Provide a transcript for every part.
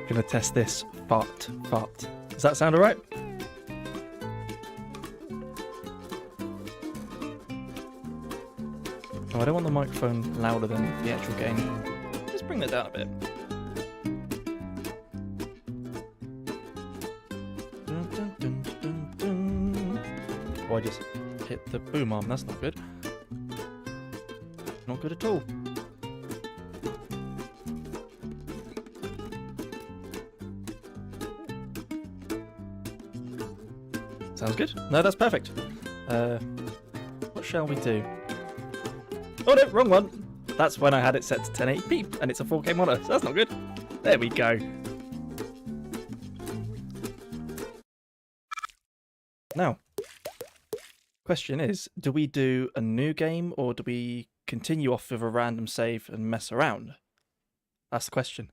Gonna test this. Fart. Does that sound alright? Oh, I don't want the microphone louder than the actual game. Just bring that down a bit. Oh, I just hit the boom arm. That's not good. Not good at all. Sounds good. No, that's perfect. What shall we do? Oh no, wrong one. That's when I had it set to 1080p, and it's a 4K monitor, so that's not good. There we go. Now, question is, do we do a new game, or do we continue off with a random save and mess around? That's the question.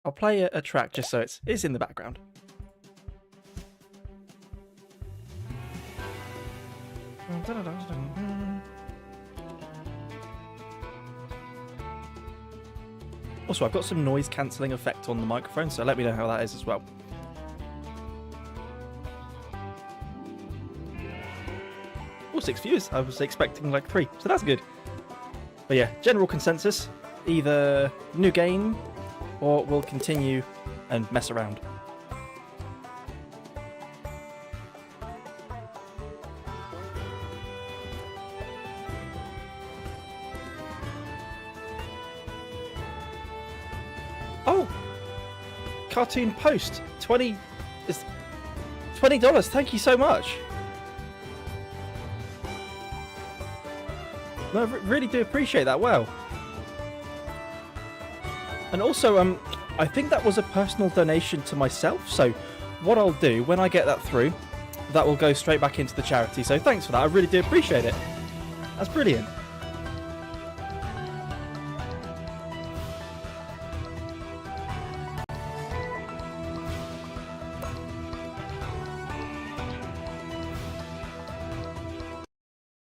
I'll play a track just so it's in the background. Also, I've got some noise cancelling effect on the microphone, so let me know how that is as well. Oh, 6 views. I was expecting like 3, so that's good. But yeah, general consensus, either new game or we'll continue and mess around. Oh, Cartoon Post, $20. Thank you so much. No, I really do appreciate that. Wow. And also, I think that was a personal donation to myself. So, what I'll do when I get that through, that will go straight back into the charity. So, thanks for that. I really do appreciate it. That's brilliant.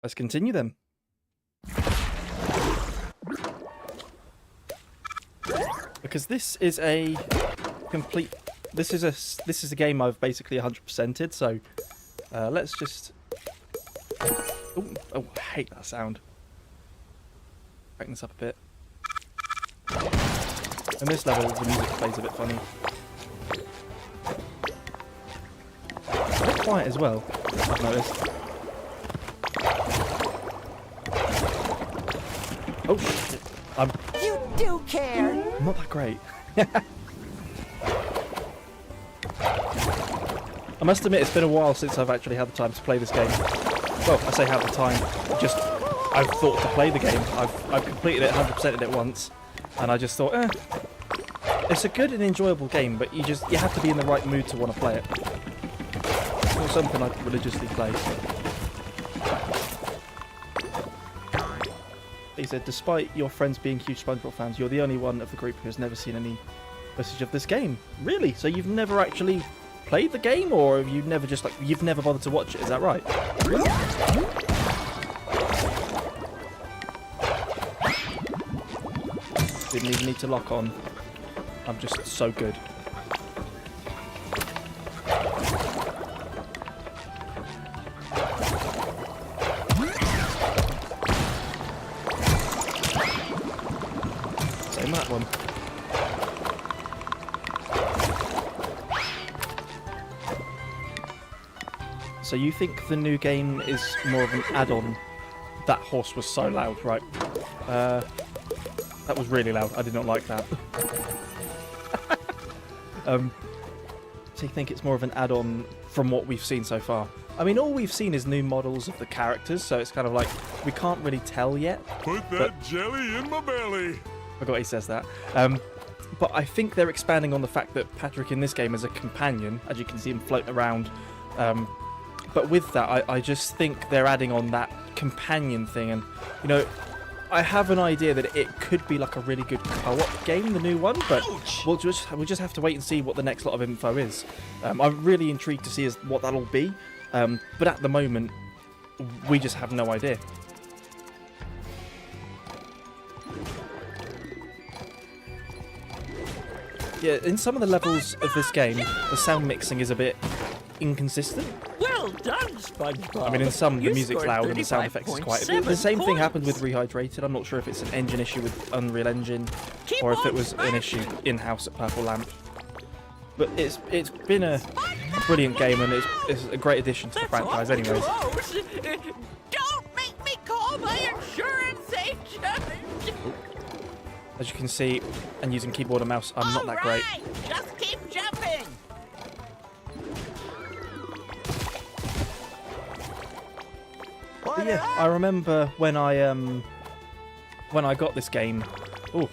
Let's continue then. Because this is a complete. This is a game I've basically 100%ed. So let's just. Oh, I hate that sound. Backen this up a bit. In this level, the music plays a bit funny. A bit quiet as well, I've noticed. Oh shit! You do care. I'm not that great. I must admit, it's been a while since I've actually had the time to play this game. Well, I say have the time. Just I've thought to play the game. I've completed it, 100%ed it once, and I just thought, it's a good and enjoyable game, but you have to be in the right mood to want to play it. It's not something I religiously play. He said, despite your friends being huge SpongeBob fans, you're the only one of the group who has never seen any footage of this game. Really? So you've never actually played the game, or have you never you've never bothered to watch it? Is that right? Didn't even need to lock on. I'm just so good. Same that one. So you think the new game is more of an add-on? That horse was so loud, right? That was really loud. I did not like that. So you think it's more of an add-on from what we've seen so far? I mean, all we've seen is new models of the characters, so it's kind of like we can't really tell yet. Put that jelly in my belly. I forgot he says that. But I think they're expanding on the fact that Patrick in this game is a companion, as you can see him floating around. But with that, I just think they're adding on that companion thing, and you know, I have an idea that it could be like a really good co-op game, the new one, but we'll just have to wait and see what the next lot of info is. I'm really intrigued to see what that'll be, but at the moment, we just have no idea. Yeah, in some of the levels of this game, the sound mixing is a bit inconsistent. Well done, SpongeBob. I mean, in some, the You music's scored loud and the sound effects is quiet. 35.7 The same thing happened with points. Rehydrated. I'm not sure if it's an engine issue with Unreal Engine Keep or if it on was an issue smashing. in-house at Purple Lamp. But it's been a brilliant game, and it's a great addition to the That's franchise awful anyways. gross. Don't make me call my insurance agent. As you can see, and using keyboard and mouse, I'm not that great. All right, just keep jumping. But yeah, I remember when I got this game. Oh,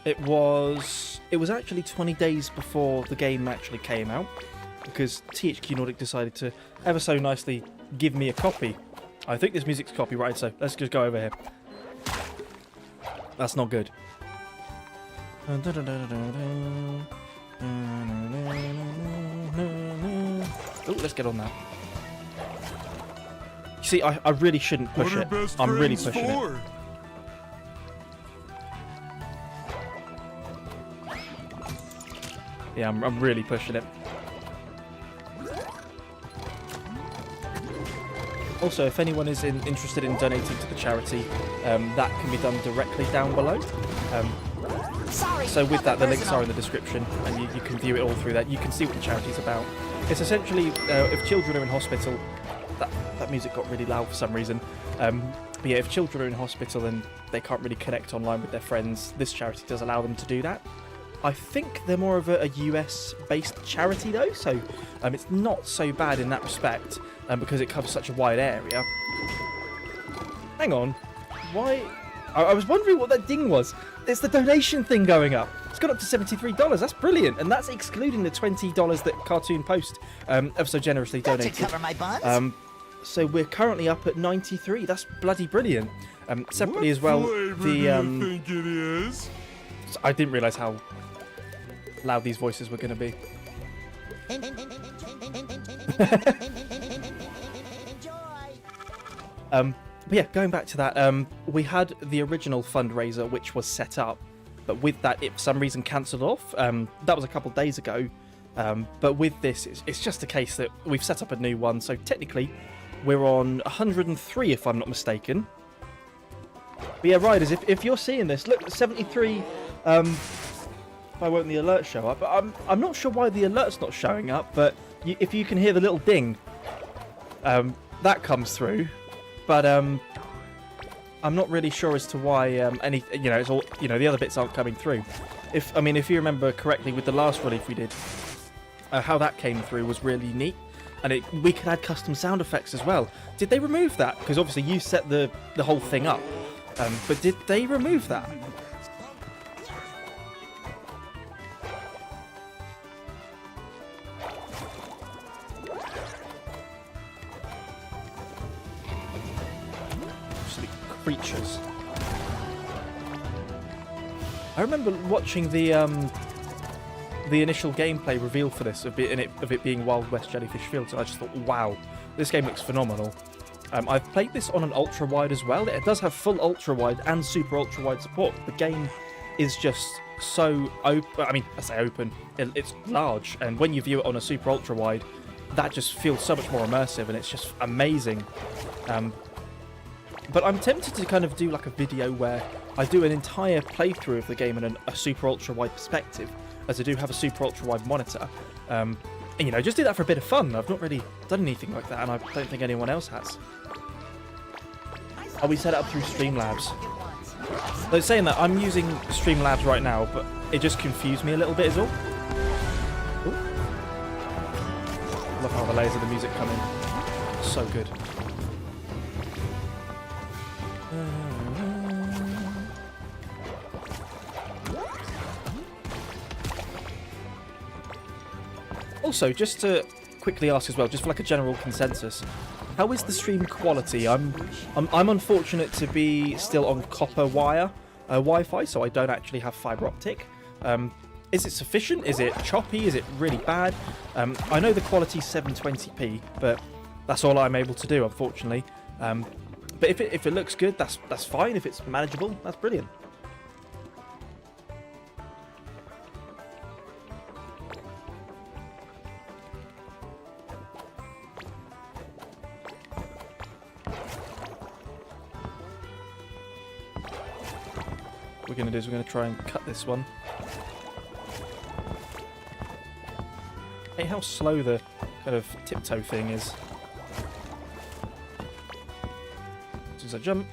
it was actually 20 days before the game actually came out, because THQ Nordic decided to ever so nicely give me a copy. I think this music's copyrighted, so let's just go over here. That's not good. Oh, let's get on that. You see, I really shouldn't push What are it. best I'm really friends pushing it. for? Yeah, I'm really pushing it. Also, if anyone is interested in donating to the charity, that can be done directly down below. Sorry. So with that, the links personal. are in the description, and you can view it all through that. You can see what the charity's about. It's essentially, if children are in hospital, that music got really loud for some reason. But yeah, if children are in hospital and they can't really connect online with their friends, this charity does allow them to do that. I think they're more of a US-based charity though, so it's not so bad in that respect, because it covers such a wide area. Hang on, why? I was wondering what that ding was. It's the donation thing going up. It's gone up to $73. That's brilliant, and that's excluding the $20 that Cartoon Post ever so generously That donated. should cover my buns. So we're currently up at 93. That's bloody brilliant. Separately What as well, flavor do the you think it is? I didn't realise how loud these voices were going to be. Enjoy. But yeah, going back to that, we had the original fundraiser which was set up, but with that it for some reason cancelled off. That was a couple of days ago. But with this, it's just a case that we've set up a new one, so technically we're on 103 if I'm not mistaken. But yeah, riders, if you're seeing this, look, 73. Why won't the alert show up? I'm not sure why the alert's not showing up, but if you can hear the little ding, that comes through. But I'm not really sure as to why it's all, the other bits aren't coming through. If you remember correctly with the last relief we did, how that came through was really neat, and we could add custom sound effects as well. Did they remove that? Because obviously you set the whole thing up, but did they remove that? Creatures. I remember watching the initial gameplay reveal for this of it being Wild West Jellyfish Field, and I just thought, wow, this game looks phenomenal. I've played this on an ultra wide as well. It does have full ultra wide and super ultra wide support. The game is just so open. I mean, I say open. It's large, and when you view it on a super ultra wide, that just feels so much more immersive, and it's just amazing. But I'm tempted to kind of do like a video where I do an entire playthrough of the game in a super ultra wide perspective, as I do have a super ultra wide monitor. And just do that for a bit of fun. I've not really done anything like that, and I don't think anyone else has. We set it up through Streamlabs. Though saying that, I'm using Streamlabs right now, but it just confused me a little bit is all. Ooh. Love how the layers of the music come in. So good. Also, just to quickly ask as well, just for like a general consensus, how is the stream quality? I'm unfortunate to be still on copper wire Wi-Fi, so I don't actually have fiber optic. Is it sufficient? Is it choppy? Is it really bad? I know the quality's 720p, but that's all I'm able to do, unfortunately. But if it looks good, that's fine. If it's manageable, that's brilliant. we're going to do is we're going to try and cut this one. Hey, how slow the kind of tiptoe thing is. As soon as I jump.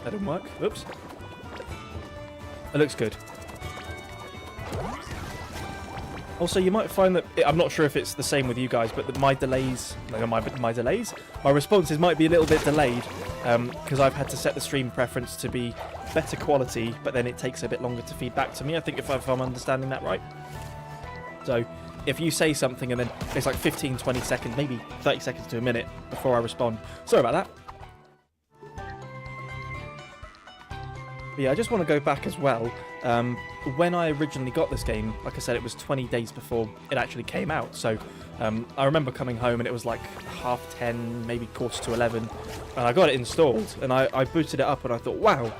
That didn't work. Oops. It looks good. Also, you might find that, I'm not sure if it's the same with you guys, but that my delays, no, my responses might be a little bit delayed, because I've had to set the stream preference to be better quality, but then it takes a bit longer to feed back to me, I think, if I'm understanding that right. So, if you say something and then it's like 15, 20 seconds, maybe 30 seconds to a minute before I respond. Sorry about that. But yeah, I just want to go back as well. When I originally got this game, like I said, it was 20 days before it actually came out. So I remember coming home and it was like 10:30, maybe 11:15, and I got it installed and I booted it up and I thought, wow,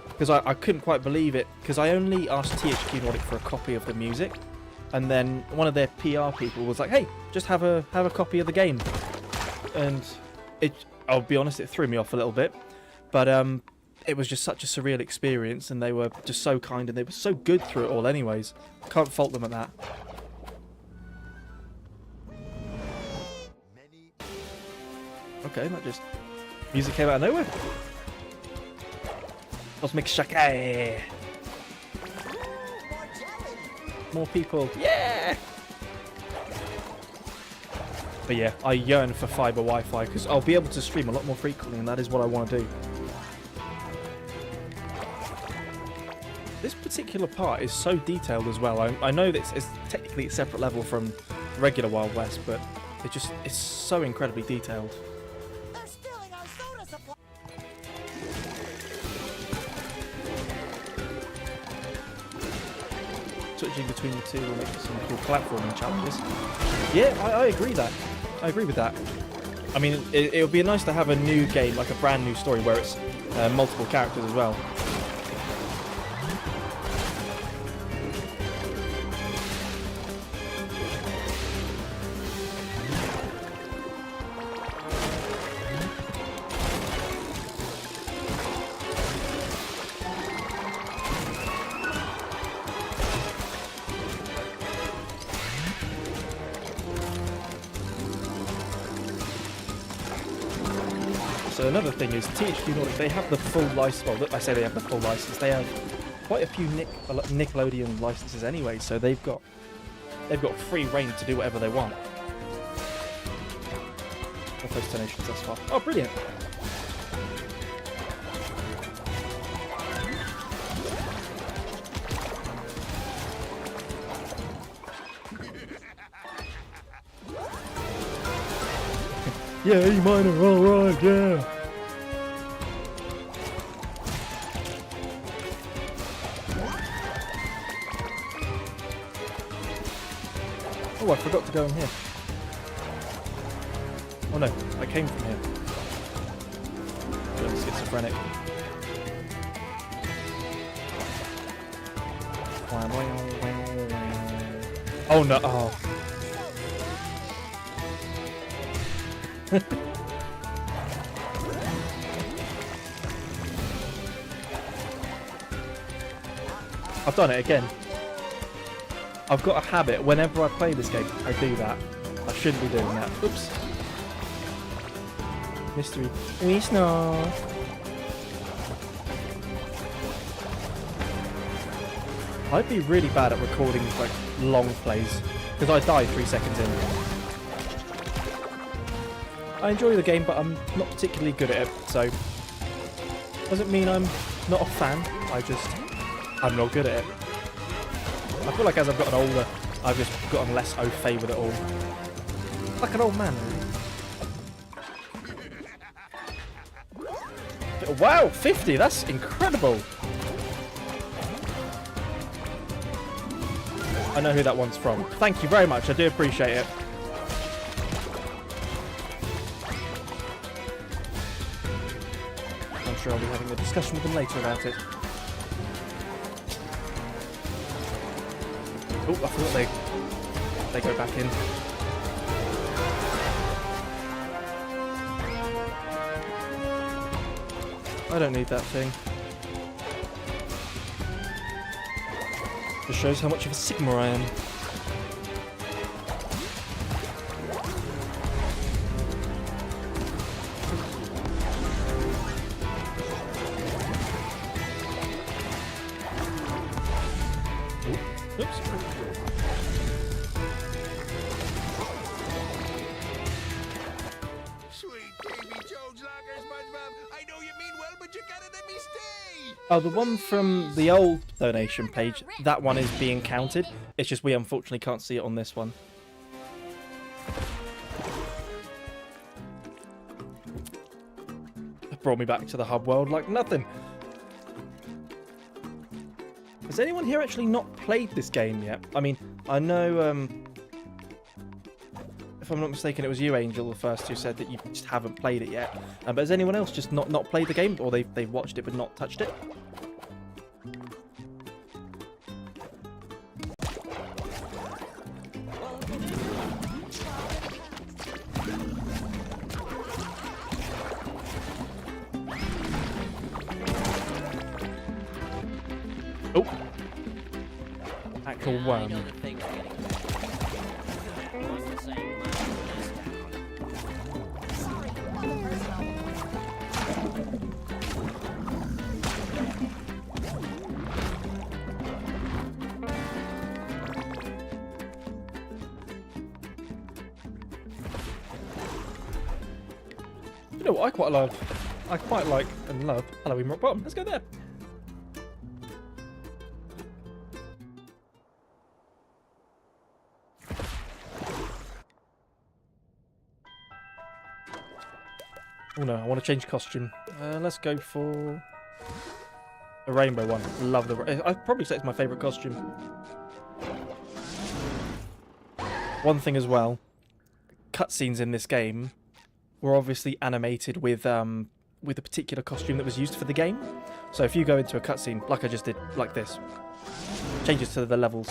because I couldn't quite believe it, because I only asked THQ Nordic for a copy of the music, and then one of their PR people was like, hey, just have a copy of the game, and I'll be honest, it threw me off a little bit, but it was just such a surreal experience, and they were just so kind, and they were so good through it all anyways. Can't fault them at that. Okay, that just... music came out of nowhere. Let's make shake. More people. Yeah! But yeah, I yearn for fiber Wi-Fi, because I'll be able to stream a lot more frequently, and that is what I want to do. This particular part is so detailed as well. I know that it's technically a separate level from regular Wild West, but it's so incredibly detailed. They're stealing our soda supply. Switching between the two will make some cool platforming challenges. Yeah, I agree that. I agree with that. I mean, it would be nice to have a new game, like a brand new story, where it's multiple characters as well. So another thing is THQ Nordic, they have the full license. Well, I say they have the full license. They have quite a few Nickelodeon licenses anyway, so they've got free reign to do whatever they want. All those donations thus far. Oh, brilliant! Yeah, E minor, alright, yeah! Oh, I forgot to go in here. Oh no, I came from here. I'm schizophrenic. Oh no, oh. I've done it again. I've got a habit, whenever I play this game, I do that. I shouldn't be doing that. Oops. Mystery. We know. I'd be really bad at recording like long plays, because I die 3 seconds in. I enjoy the game, but I'm not particularly good at it, so doesn't mean I'm not a fan. I'm not good at it. I feel like as I've gotten older, I've just gotten less au fait with it all. Like an old man, really. Wow, 50, that's incredible. I know who that one's from. Thank you very much, I do appreciate it. I'm sure I'll be having a discussion with them later about it. Oh, I thought they go back in. I don't need that thing. Just shows how much of a Sigma I am. Oops. Sweet baby Jones Lager, SpongeBob. I know you mean well, but you gotta let me stay. Oh, the one from the old donation page, that one is being counted. It's just we unfortunately can't see it on this one. It brought me back to the hub world like nothing. Has anyone here actually not played this game yet? I mean, I know, if I'm not mistaken, it was you, Angel, the first who said that you just haven't played it yet. But has anyone else just not played the game, or they've watched it but not touched it? Oh, actual worm. You know what I quite love? I quite like and love Halloween Rock Bottom. Let's go there. Oh no, I want to change costume. Let's go for a rainbow one. Love the... I'd probably say it's my favourite costume. One thing as well, cutscenes in this game were obviously animated with a particular costume that was used for the game. So if you go into a cutscene, like I just did, like this, changes to the levels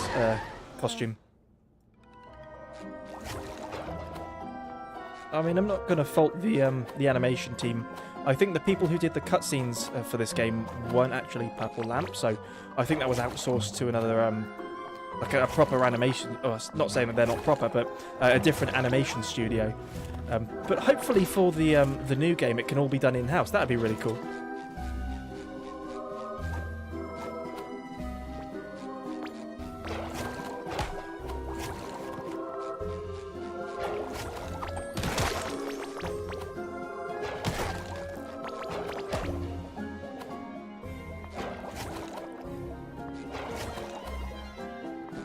costume. I mean, I'm not going to fault the animation team. I think the people who did the cutscenes for this game weren't actually Purple Lamp, so I think that was outsourced to another, like a proper animation. Oh, not saying that they're not proper, but a different animation studio. But hopefully for the new game, it can all be done in-house. That'd be really cool.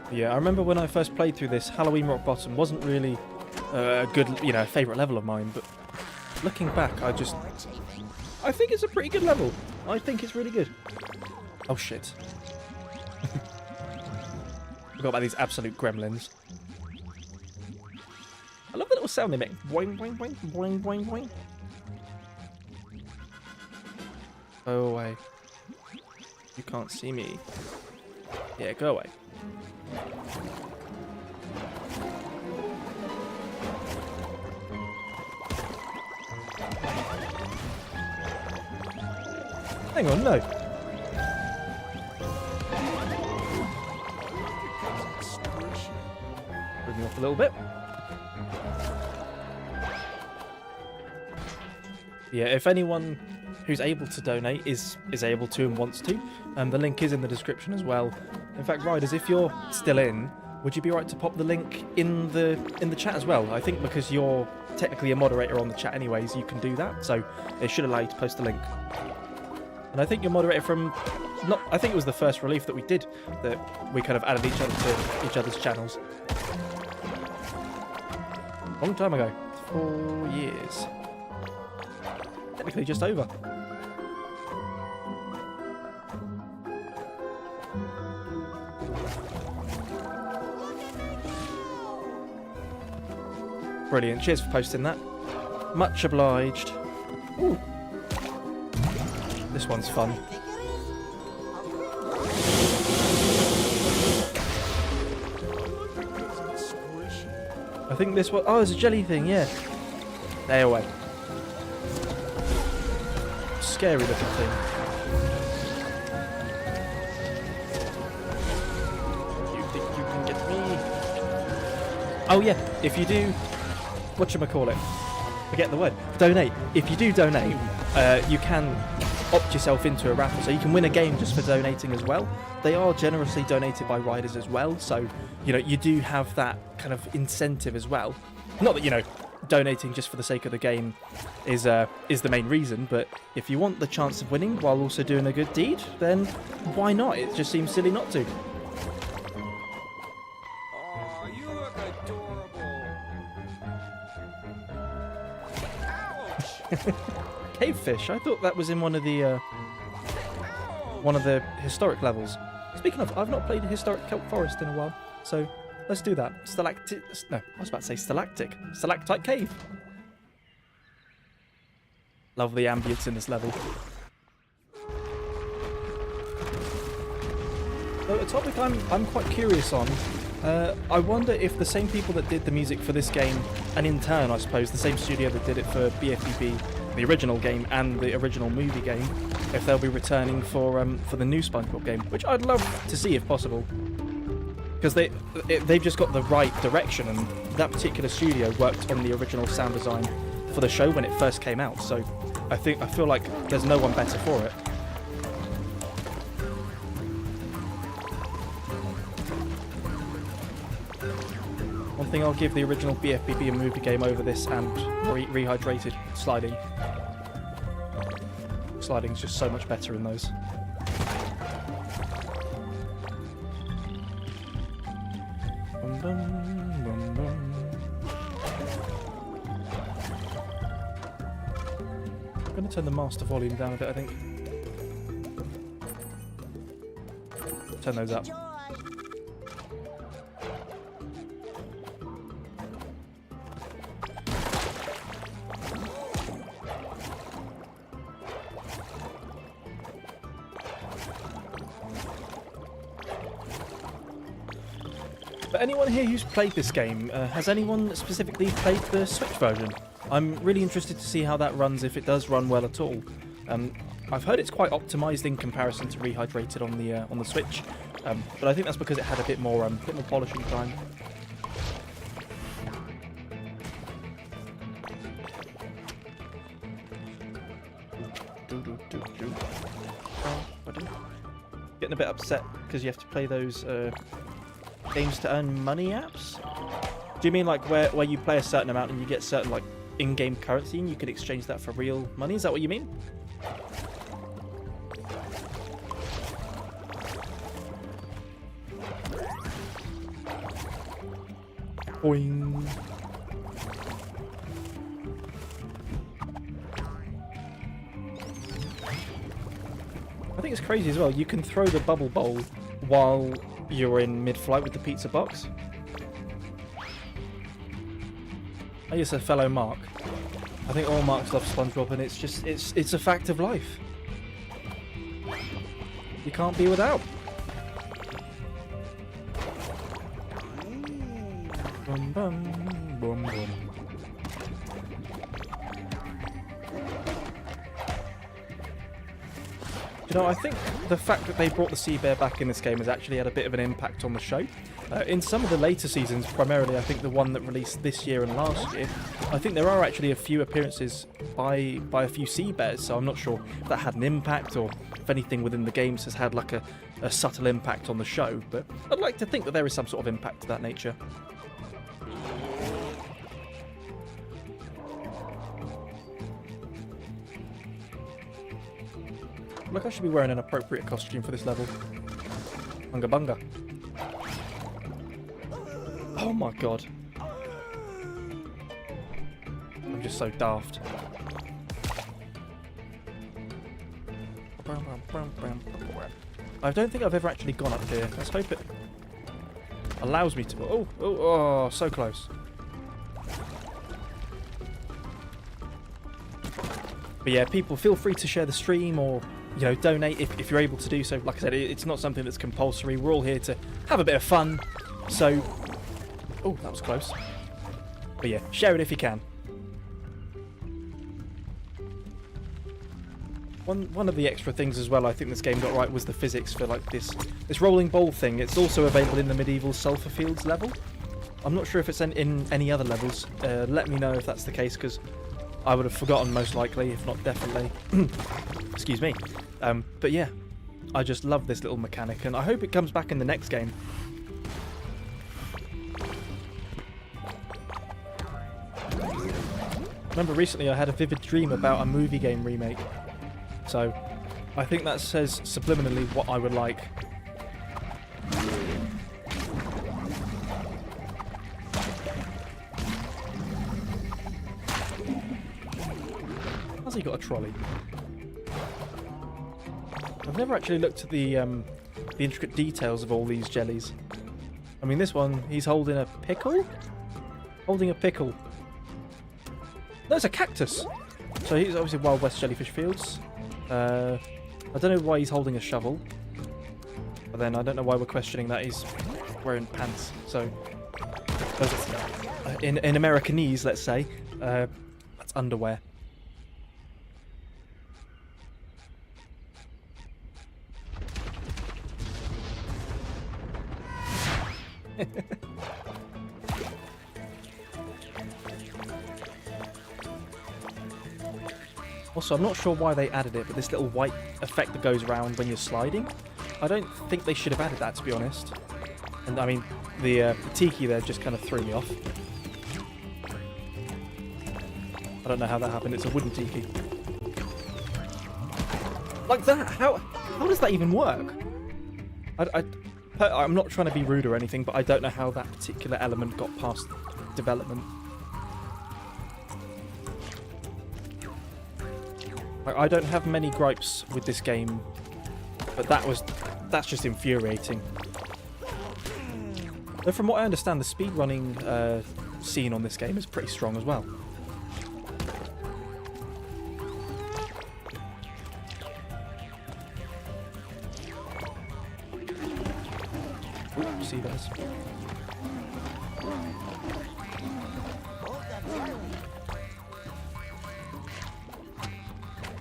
Yeah, I remember when I first played through this, Halloween Rock Bottom wasn't really a good, favourite level of mine, but looking back, I think it's a pretty good level. I think it's really good. Oh shit. Forgot about these absolute gremlins. I love the little sound they make. Boing, boing, boing, boing, boing, boing. Go away. You can't see me. Yeah, go away. Hang on, no. Bring me off a little bit. Yeah, if anyone who's able to donate is able to and wants to, the link is in the description as well. In fact, Riders, if you're still in, would you be right to pop the link in the chat as well? I think because you're technically a moderator on the chat anyways, you can do that, so it should allow you to post the link. And I think you're moderator from... I think it was the first relief that we did, that we kind of added each other to each other's channels. Long time ago. 4 years. Technically just over. Brilliant. Cheers for posting that. Much obliged. Ooh. This one's fun. I think this one... Oh, it's a jelly thing, yeah. Stay away. scary looking thing. You think you can get me? Oh yeah, if you do, whatchamacallit, forget the word, donate. If you do donate, you can opt yourself into a raffle, so you can win a game just for donating as well. They are generously donated by riders as well, so you know you do have that kind of incentive as well. Not that, you know, donating just for the sake of the game is the main reason, but if you want the chance of winning while also doing a good deed, then why not? It just seems silly not to. Oh, you look adorable. Ouch! Cavefish. I thought that was in one of the historic levels. Speaking of, I've not played a historic kelp forest in a while, so let's do that. No, I was about to say stalactite cave. Lovely ambience in this level. So a topic I'm quite curious on. I wonder if the same people that did the music for this game, and in turn, I suppose, the same studio that did it for BFBB, the original game, and the original movie game, if they'll be returning for the new SpongeBob game, which I'd love to see if possible. Because they've just got the right direction, and that particular studio worked on the original sound design for the show when it first came out, so I feel like there's no one better for it. One thing I'll give the original BFBB and movie game over this and Rehydrated sliding. Sliding's just so much better in those. Bum, bum, bum, bum. I'm going to turn the master volume down a bit, I think. Turn those up. Enjoy. But anyone here who's played this game, has anyone specifically played the Switch version? I'm really interested to see how that runs, if it does run well at all. I've heard it's quite optimised in comparison to Rehydrated on the Switch, but I think that's because it had a bit more polishing time. Getting a bit upset because you have to play those games to earn money apps? Do you mean like where you play a certain amount and you get certain like in-game currency and you can exchange that for real money? Is that what you mean? Boing. I think it's crazy as well. You can throw the bubble bowl while you're in mid-flight with the pizza box. I guess a fellow Mark. I think all Marks love SpongeBob, and it's just it's a fact of life. You can't be without. Bum, bum, bum, bum. You know, I think the fact that they brought the sea bear back in this game has actually had a bit of an impact on the show. In some of the later seasons, primarily I think the one that released this year and last year, I think there are actually a few appearances by a few sea bears, so I'm not sure if that had an impact or if anything within the games has had like a subtle impact on the show, but I'd like to think that there is some sort of impact to that nature. Look, I should be wearing an appropriate costume for this level. Bunga bunga. Oh my god. I'm just so daft. I don't think I've ever actually gone up here. Let's hope it allows me to. Oh, so close. But yeah, people feel free to share the stream or, you know, donate if you're able to do so. Like I said, it's not something that's compulsory. We're all here to have a bit of fun. So, oh, that was close. But yeah, share it if you can. One of the extra things as well I think this game got right was the physics for like this rolling ball thing. It's also available in the medieval sulfur fields level. I'm not sure if it's in any other levels. Let me know if that's the case, because I would have forgotten most likely, if not definitely. Excuse me. But yeah, I just love this little mechanic, and I hope it comes back in the next game. Remember recently I had a vivid dream about a movie game remake. So, I think that says subliminally what I would like. Has he got a trolley? I've never actually looked at the intricate details of all these jellies. I mean, this one, he's holding a pickle? Holding a pickle. No, it's a cactus! So he's obviously Wild West Jellyfish Fields. I don't know why he's holding a shovel. But then I don't know why we're questioning that he's wearing pants. So, in Americanese, let's say, that's underwear. Also, I'm not sure why they added it, but this little white effect that goes around when you're sliding, I don't think they should have added that, to be honest. And I mean, the tiki there just kind of threw me off. I don't know how that happened. It's a wooden tiki. Like that? How does that even work? I'm not trying to be rude or anything, but I don't know how that particular element got past development. I don't have many gripes with this game, but that's just infuriating. Though from what I understand, the speedrunning scene on this game is pretty strong as well. Ooh, see those.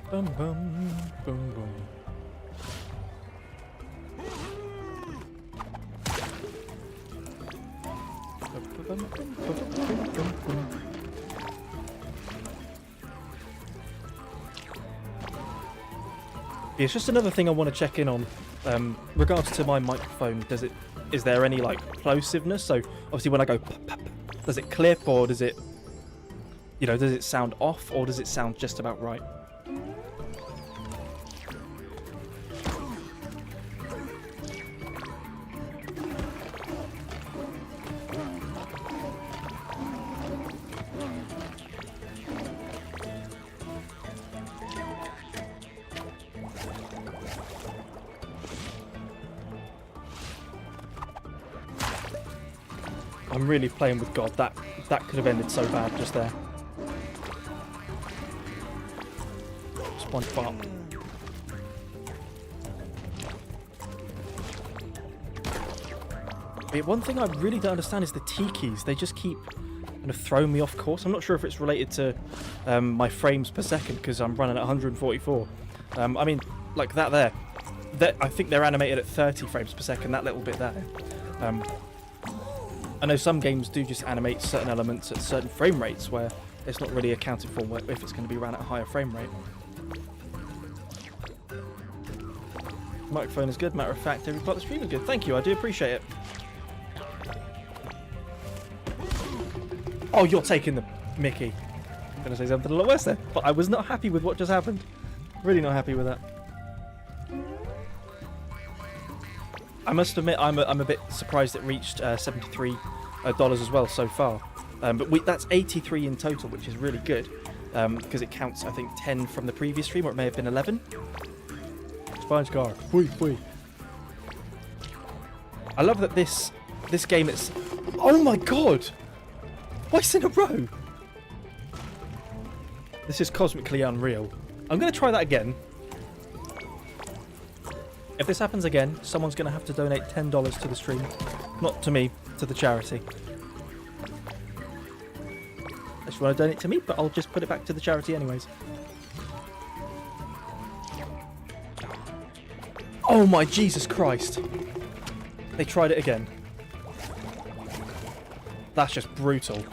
Bum bum bum bum. Yeah, it's just another thing I want to check in on. Regards to my microphone, is there any like plosiveness? So obviously when I go pop, pop, does it clip, or does it, does it sound off, or does it sound just about right? I'm really playing with God. That could have ended so bad just there. Just one fart. One thing I really don't understand is the tikis. They just keep kind of throwing me off course. I'm not sure if it's related to my frames per second, because I'm running at 144. I mean, like that there. I think they're animated at 30 frames per second, that little bit there. I know some games do just animate certain elements at certain frame rates where it's not really accounted for if it's going to be run at a higher frame rate. Microphone is good, matter of fact, every part of the stream is good. Thank you, I do appreciate it. Oh, you're taking the mickey. I'm going to say something a lot worse there, but I was not happy with what just happened. Really not happy with that. I must admit, I'm a bit surprised it reached $73 as well so far. But that's 83 in total, which is really good. Because it counts, I think, 10 from the previous stream, or it may have been 11. Sponge car. Whee, whee. I love that this game, it's... Oh my god! Twice in a row! This is cosmically unreal. I'm going to try that again. If this happens again, someone's going to have to donate $10 to the stream. Not to me, to the charity. Unless you want to donate to me, but I'll just put it back to the charity anyways. Oh my Jesus Christ. They tried it again. That's just brutal.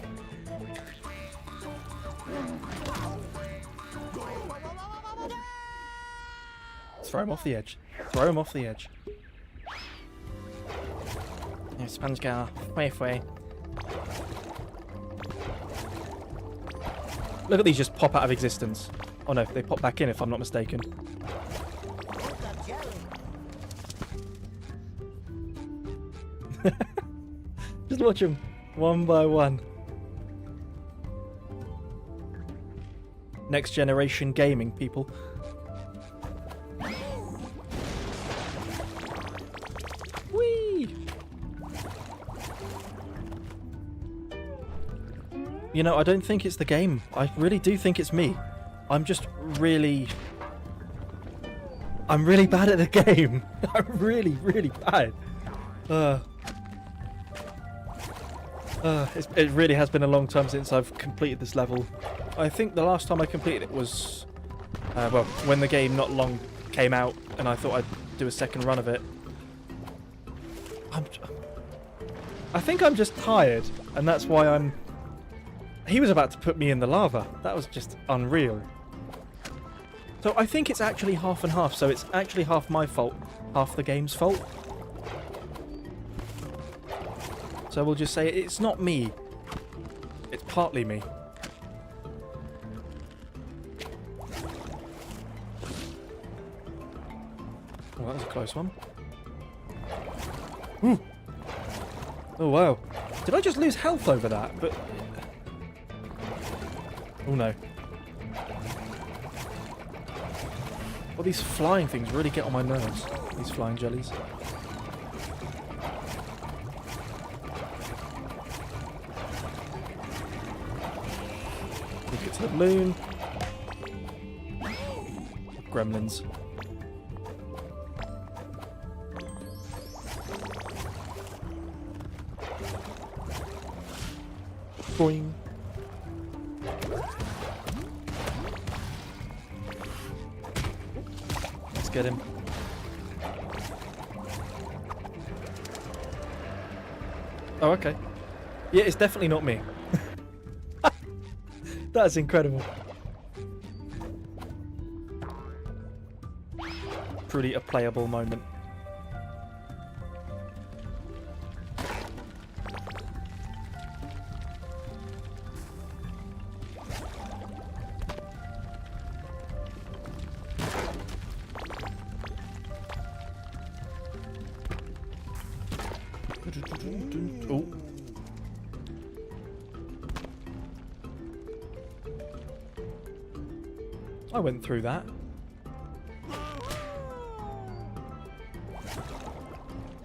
Throw him off the edge. Throw him off the edge. Yeah, sponge car. Way. Look at these just pop out of existence. Oh no, they pop back in if I'm not mistaken. Just watch them one by one. Next generation gaming, people. Whee! You know, I don't think it's the game. I really do think it's me. I'm just really... I'm really bad at the game. I'm really bad. It really has been a long time since I've completed this level. I think the last time I completed it was, well, when the game not long came out, and I thought I'd do a second run of it. I think I'm just tired, and that's why I'm... He was about to put me in the lava. That was just unreal. So I think it's actually half and half, so it's actually half my fault, half the game's fault. So we'll just say it's not me. It's partly me. Oh, that was a close one. Ooh. Oh, wow. Did I just lose health over that? But... Oh, no. Well, these flying things really get on my nerves. These flying jellies. Take it to the balloon. Gremlins. Boing. Let's get him. Oh, okay. Yeah, it's definitely not me. That's incredible. Pretty a playable moment. Oh. I went through that.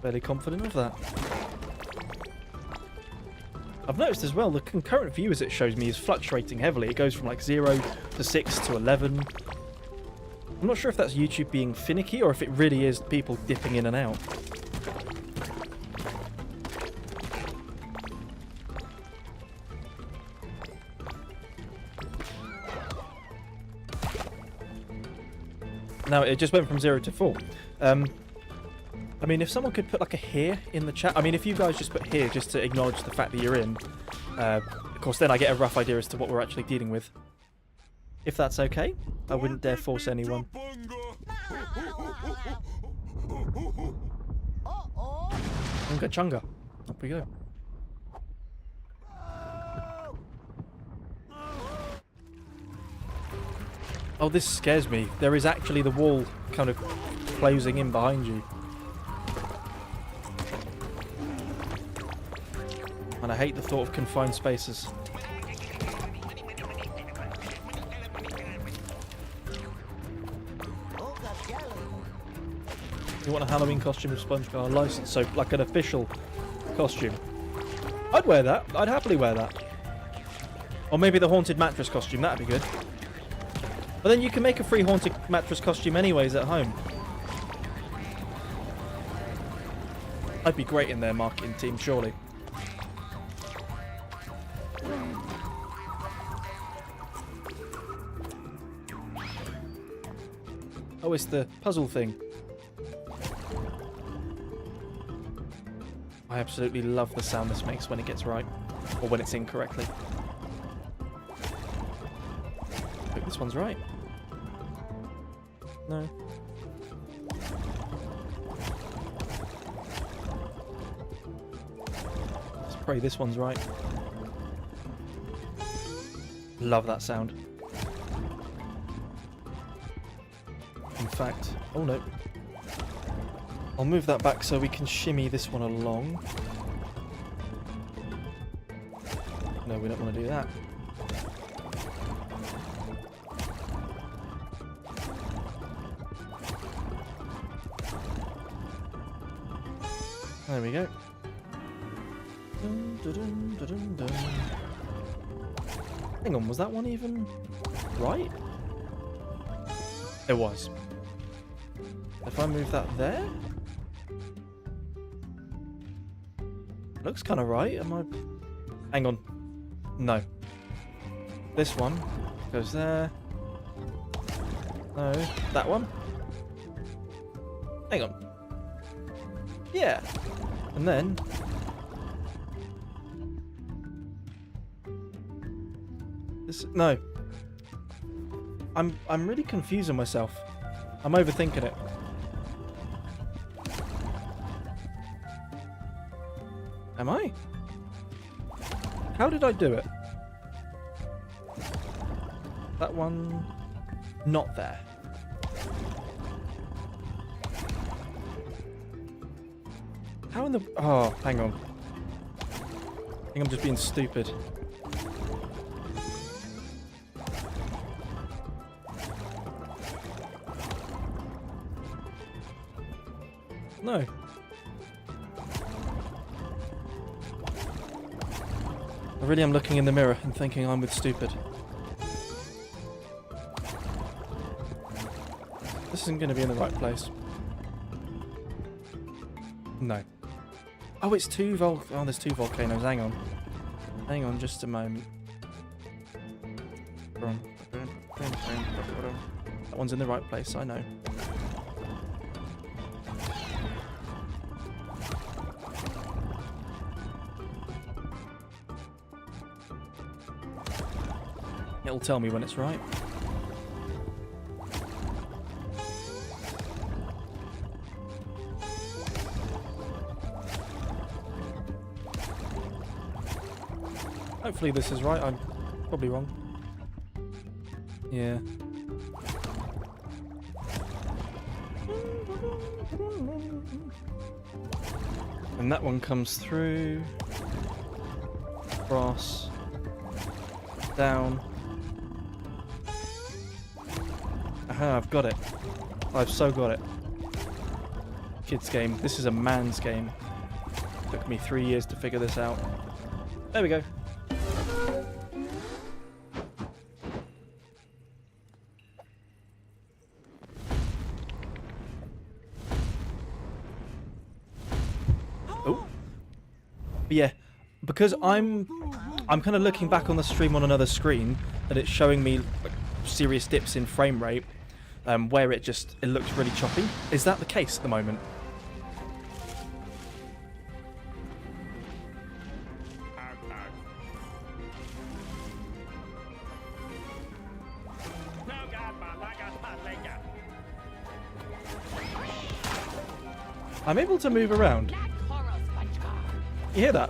Fairly confident of that. I've noticed as well the concurrent view as it shows me is fluctuating heavily. It goes from like 0 to 6 to 11. I'm not sure if that's YouTube being finicky or if it really is people dipping in and out. No, it just went from 0 to 4. I mean, if someone could put like a here in the chat. I mean, if you guys just put here just to acknowledge the fact that you're in. Of course, then I get a rough idea as to what we're actually dealing with. If that's okay, I wouldn't dare force anyone. Unga chunga. Up we go. Oh, this scares me. There is actually the wall kind of closing in behind you. And I hate the thought of confined spaces. You want a Halloween costume with SpongeBob license, so like an official costume. I'd wear that. I'd happily wear that. Or maybe the haunted mattress costume. That'd be good. But then you can make a free haunted mattress costume anyways at home. I'd be great in their marketing team, surely. Oh, it's the puzzle thing. I absolutely love the sound this makes when it gets right. Or when it's incorrectly. I hope this one's right. No. Let's pray this one's right. Love that sound. In fact, oh no. I'll move that back so we can shimmy this one along. No, we don't want to do that. There we go. Dun, dun, dun, dun, dun, dun. Hang on, was that one even right? It was. If I move that there? Looks kind of right. Am I... Hang on. No. This one goes there. No. That one? Hang on. Yeah. And then... This... No. I'm really confusing myself. I'm overthinking it. Am I? How did I do it? That one... Not there. How in the... Oh, hang on. I think I'm just being stupid. No. I really am looking in the mirror and thinking I'm with stupid. This isn't going to be in the right place. No. Oh, it's oh, there's two volcanoes. Hang on. Hang on just a moment. That one's in the right place, I know. It'll tell me when it's right. Hopefully this is right. I'm probably wrong. Yeah. And that one comes through. Across. Down. Aha, I've got it. I've so got it. Kids game. This is a man's game. Took me 3 years to figure this out. There we go. Oh. But yeah, because I'm kind of looking back on the stream on another screen, and it's showing me like, serious dips in frame rate, where it looks really choppy. Is that the case at the moment? I'm able to move around. You hear that?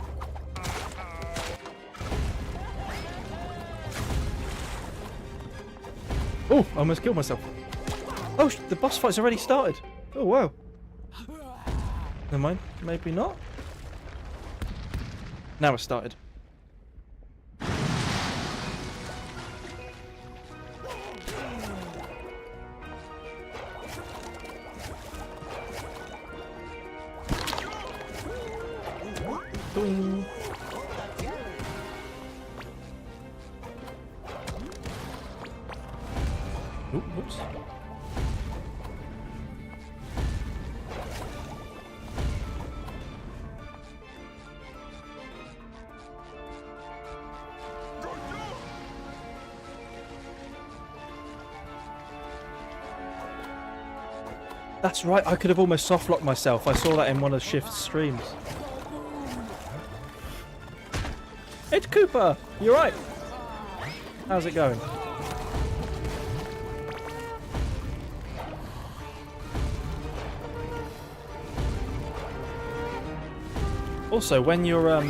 Oh, I almost killed myself. Oh, the boss fight's already started. Oh, wow. Never mind. Maybe not. Now it's started. Doing. Ooh, whoops. That's right, I could have almost soft-locked myself. I saw that in one of Shift's streams. It's Cooper! You're right. How's it going? Also, when you're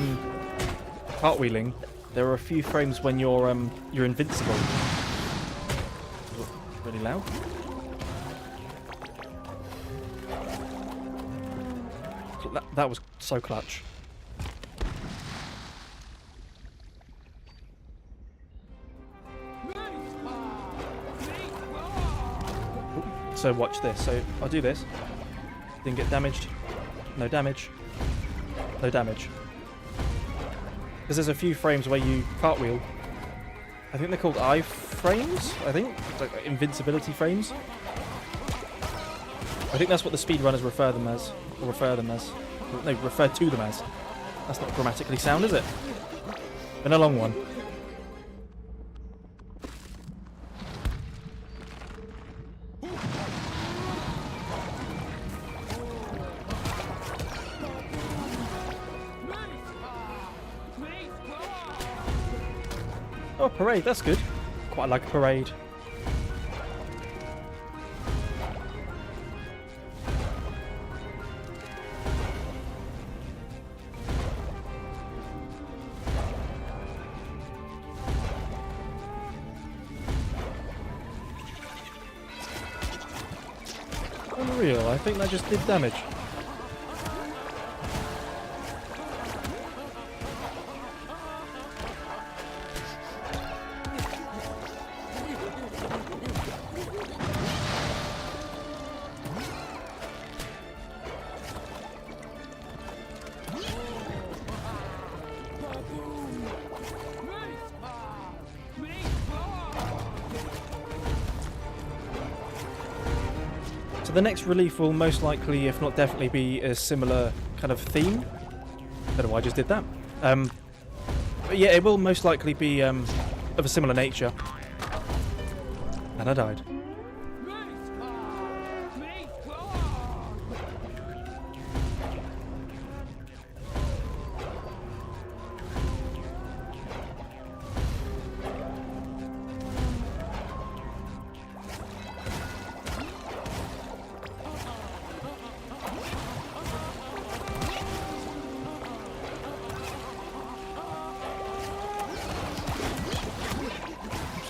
cartwheeling, there are a few frames when you're invincible. Really loud. So that was so clutch. So watch this. So I'll do this. Didn't get damaged. No damage. No damage. Because there's a few frames where you cartwheel. I think they're called I frames. I think it's like invincibility frames. I think that's what the speedrunners refer them as. Or refer them as. No, refer to them as. That's not grammatically sound, is it? Been a long one. Oh, parade, that's good. Quite like a parade. Unreal, I think that just did damage. So the next relief will most likely, if not definitely, be a similar kind of theme. Don't know why I just did that. But yeah, it will most likely be of a similar nature. And I died.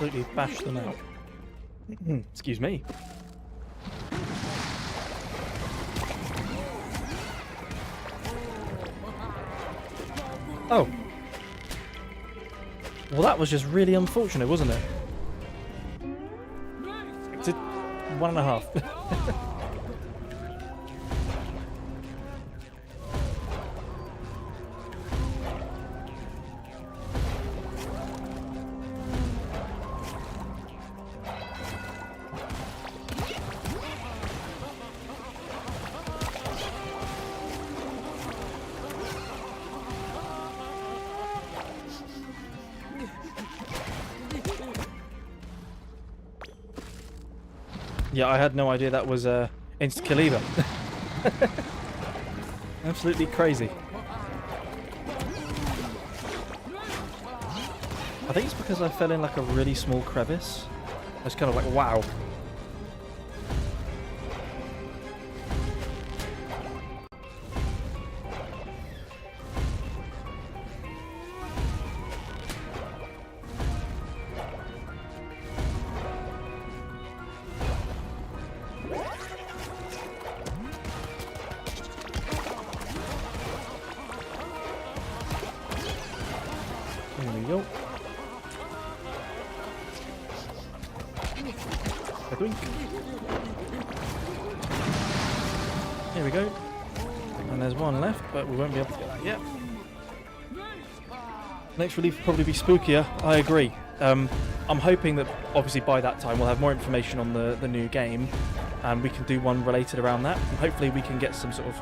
Absolutely bash them out. Excuse me. Oh. Well, that was just really unfortunate, wasn't it? It's a 1.5. Yeah, I had no idea that was insta-kill either. Absolutely crazy. I think it's because I fell in like a really small crevice. I was kind of like, wow. There we go. Here we go. And there's one left, but we won't be able to get that yet. Next relief will probably be spookier. I agree. I'm hoping that obviously by that time we'll have more information on the new game, and we can do one related around that. And hopefully we can get some sort of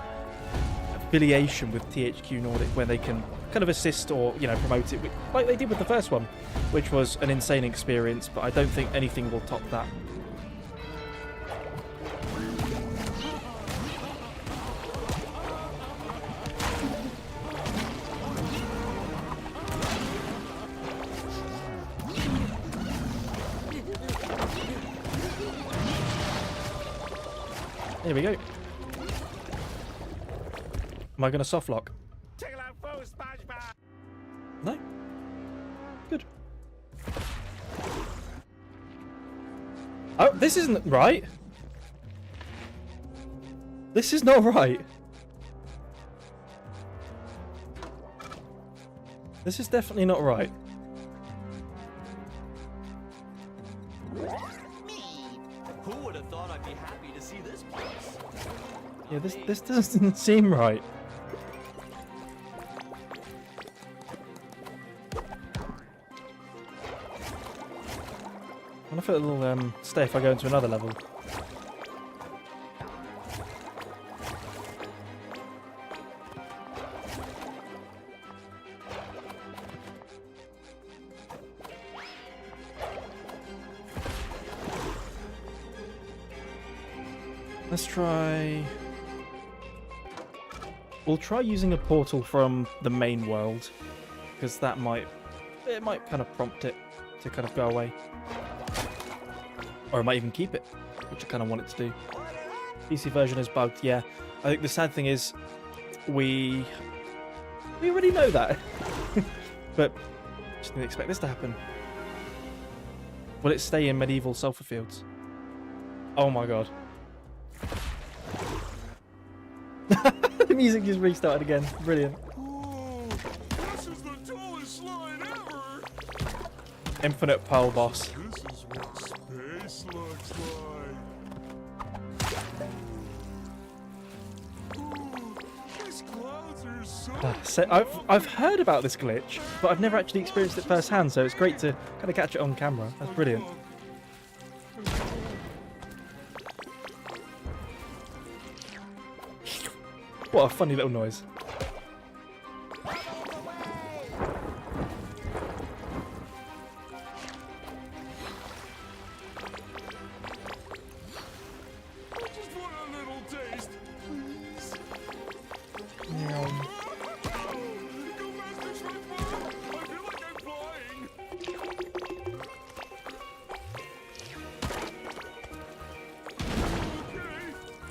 affiliation with THQ Nordic where they can kind of assist or, you know, promote it like they did with the first one, which was an insane experience, but I don't think anything will top that. Here we go. Am I going to soft lock? Tickle out foe, SpongeBob. No. Good. Oh, this isn't right. This is not right. This is definitely not right. Who would have thought I'd be happy to see this place? Yeah, this doesn't seem right. I wonder if it'll stay if I go into another level. Let's try... We'll try using a portal from the main world, because that might kind of prompt it to kind of go away. Or it might even keep it, which I kind of want it to do. PC version is bugged, yeah. I think the sad thing is, we already know that. But just didn't expect this to happen. Will it stay in medieval sulfur fields? Oh my god. The music just restarted again. Brilliant. Ooh, this is the tallest slide ever. Infinite pole boss. This is what space looks like. Ooh, these clouds are so So I've heard about this glitch, but I've never actually experienced it firsthand. So it's great to kind of catch it on camera. That's brilliant. What a funny little noise. Just want a little taste, please. Meow. Go faster, SpongeBob. I feel like I'm flying. Okay.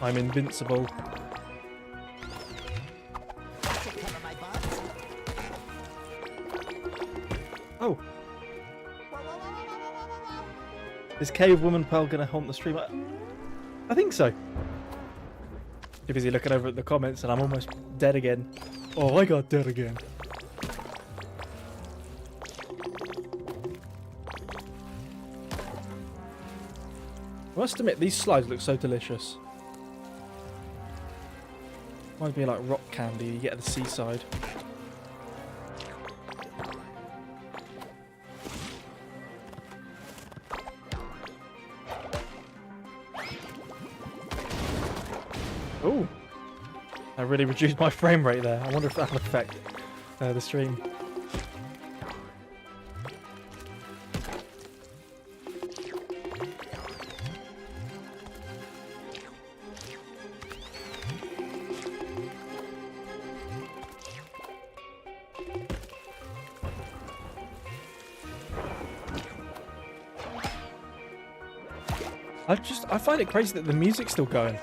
I'm invincible. Cover my butt. Oh, Whoa, whoa, whoa, whoa, whoa, whoa, whoa. is Cave Woman Pearl gonna haunt the stream? I think so. Too busy looking over at the comments, and I'm almost dead again. Oh, I got dead again. I must admit, these slides look so delicious. Reminds me of like rock candy you get at the seaside. Ooh, I really reduced my frame rate there. I wonder if that'll affect the stream. I find it crazy that the music's still going.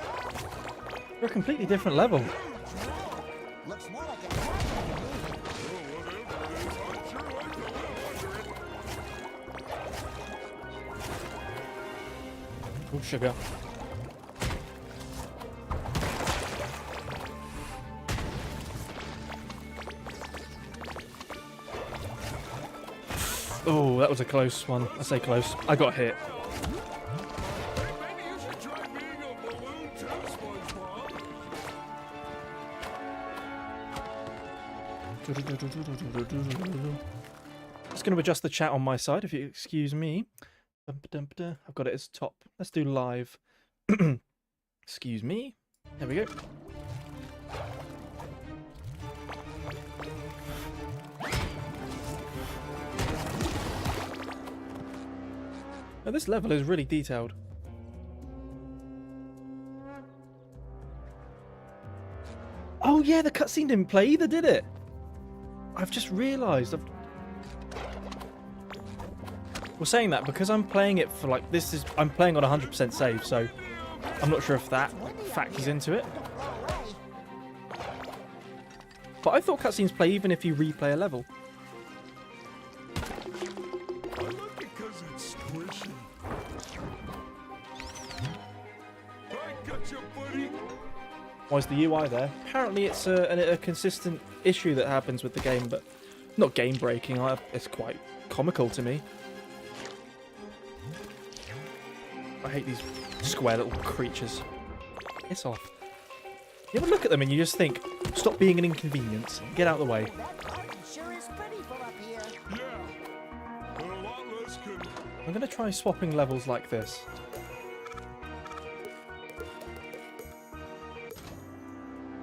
We're a completely different level. Looks more like a trap than a movie. Oh, sugar. Oh, that was a close one. I say close. I got hit. Maybe you should try being a balloon too, SpongeBob. Just going to adjust the chat on my side, if you excuse me. I've got it as top. Let's do live. Excuse me. There we go. Now this level is really detailed. Oh yeah, the cutscene didn't play either, did it? I've just realised. Well, saying that, because I'm playing it for like, I'm playing on 100% save, so I'm not sure if that factors into it. But I thought cutscenes play even if you replay a level. I like it 'cause it's squishy. I got you, buddy. Why is the UI there? Apparently it's a consistent issue that happens with the game, but not game breaking. It's quite comical to me. I hate these square little creatures. Piss off. You ever look at them and you just think, stop being an inconvenience, get out of the way. That garden sure is pretty full up here. Yeah, but a lot less good. I'm going to try swapping levels like this.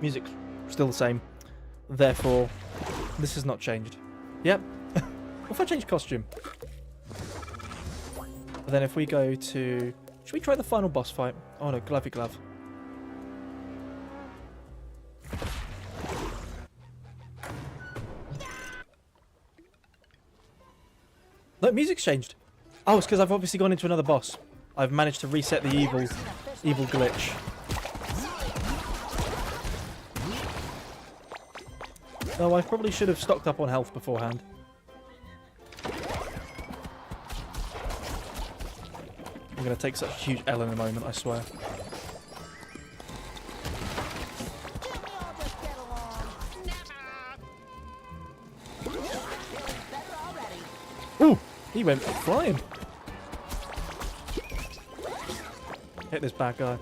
Music still the same. Therefore, this has not changed. Yep. What if I change costume? And then if we go to... Should we try the final boss fight? Oh no, glovey glove. Look, music's changed. Oh, it's because I've obviously gone into another boss. I've managed to reset the evil glitch. No, I probably should have stocked up on health beforehand. I'm going to take such a huge L in a moment, I swear. Can't we all just get along? Feeling better already. Ooh, he went flying. Hit this bad guy.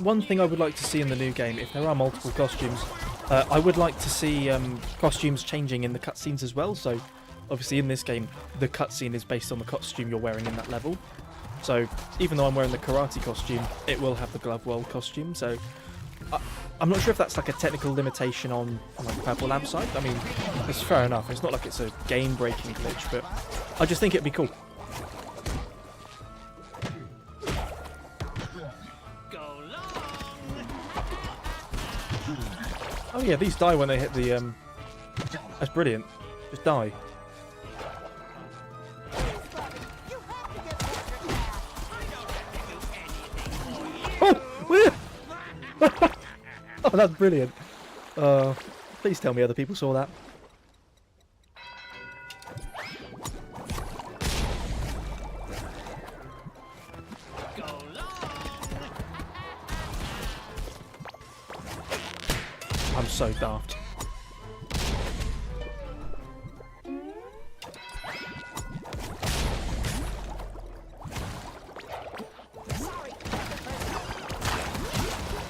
One thing I would like to see in the new game, if there are multiple costumes, I would like to see costumes changing in the cutscenes as well. So, obviously in this game, the cutscene is based on the costume you're wearing in that level. So, even though I'm wearing the karate costume, it will have the glove world costume. So, I'm not sure if that's like a technical limitation on like Purple Lampside. I mean, it's fair enough. It's not like it's a game-breaking glitch, but I just think it'd be cool. Oh yeah, these die when they hit the, That's brilliant. Just die. Oh! Oh, that's brilliant. Please tell me other people saw that. I'm so daft.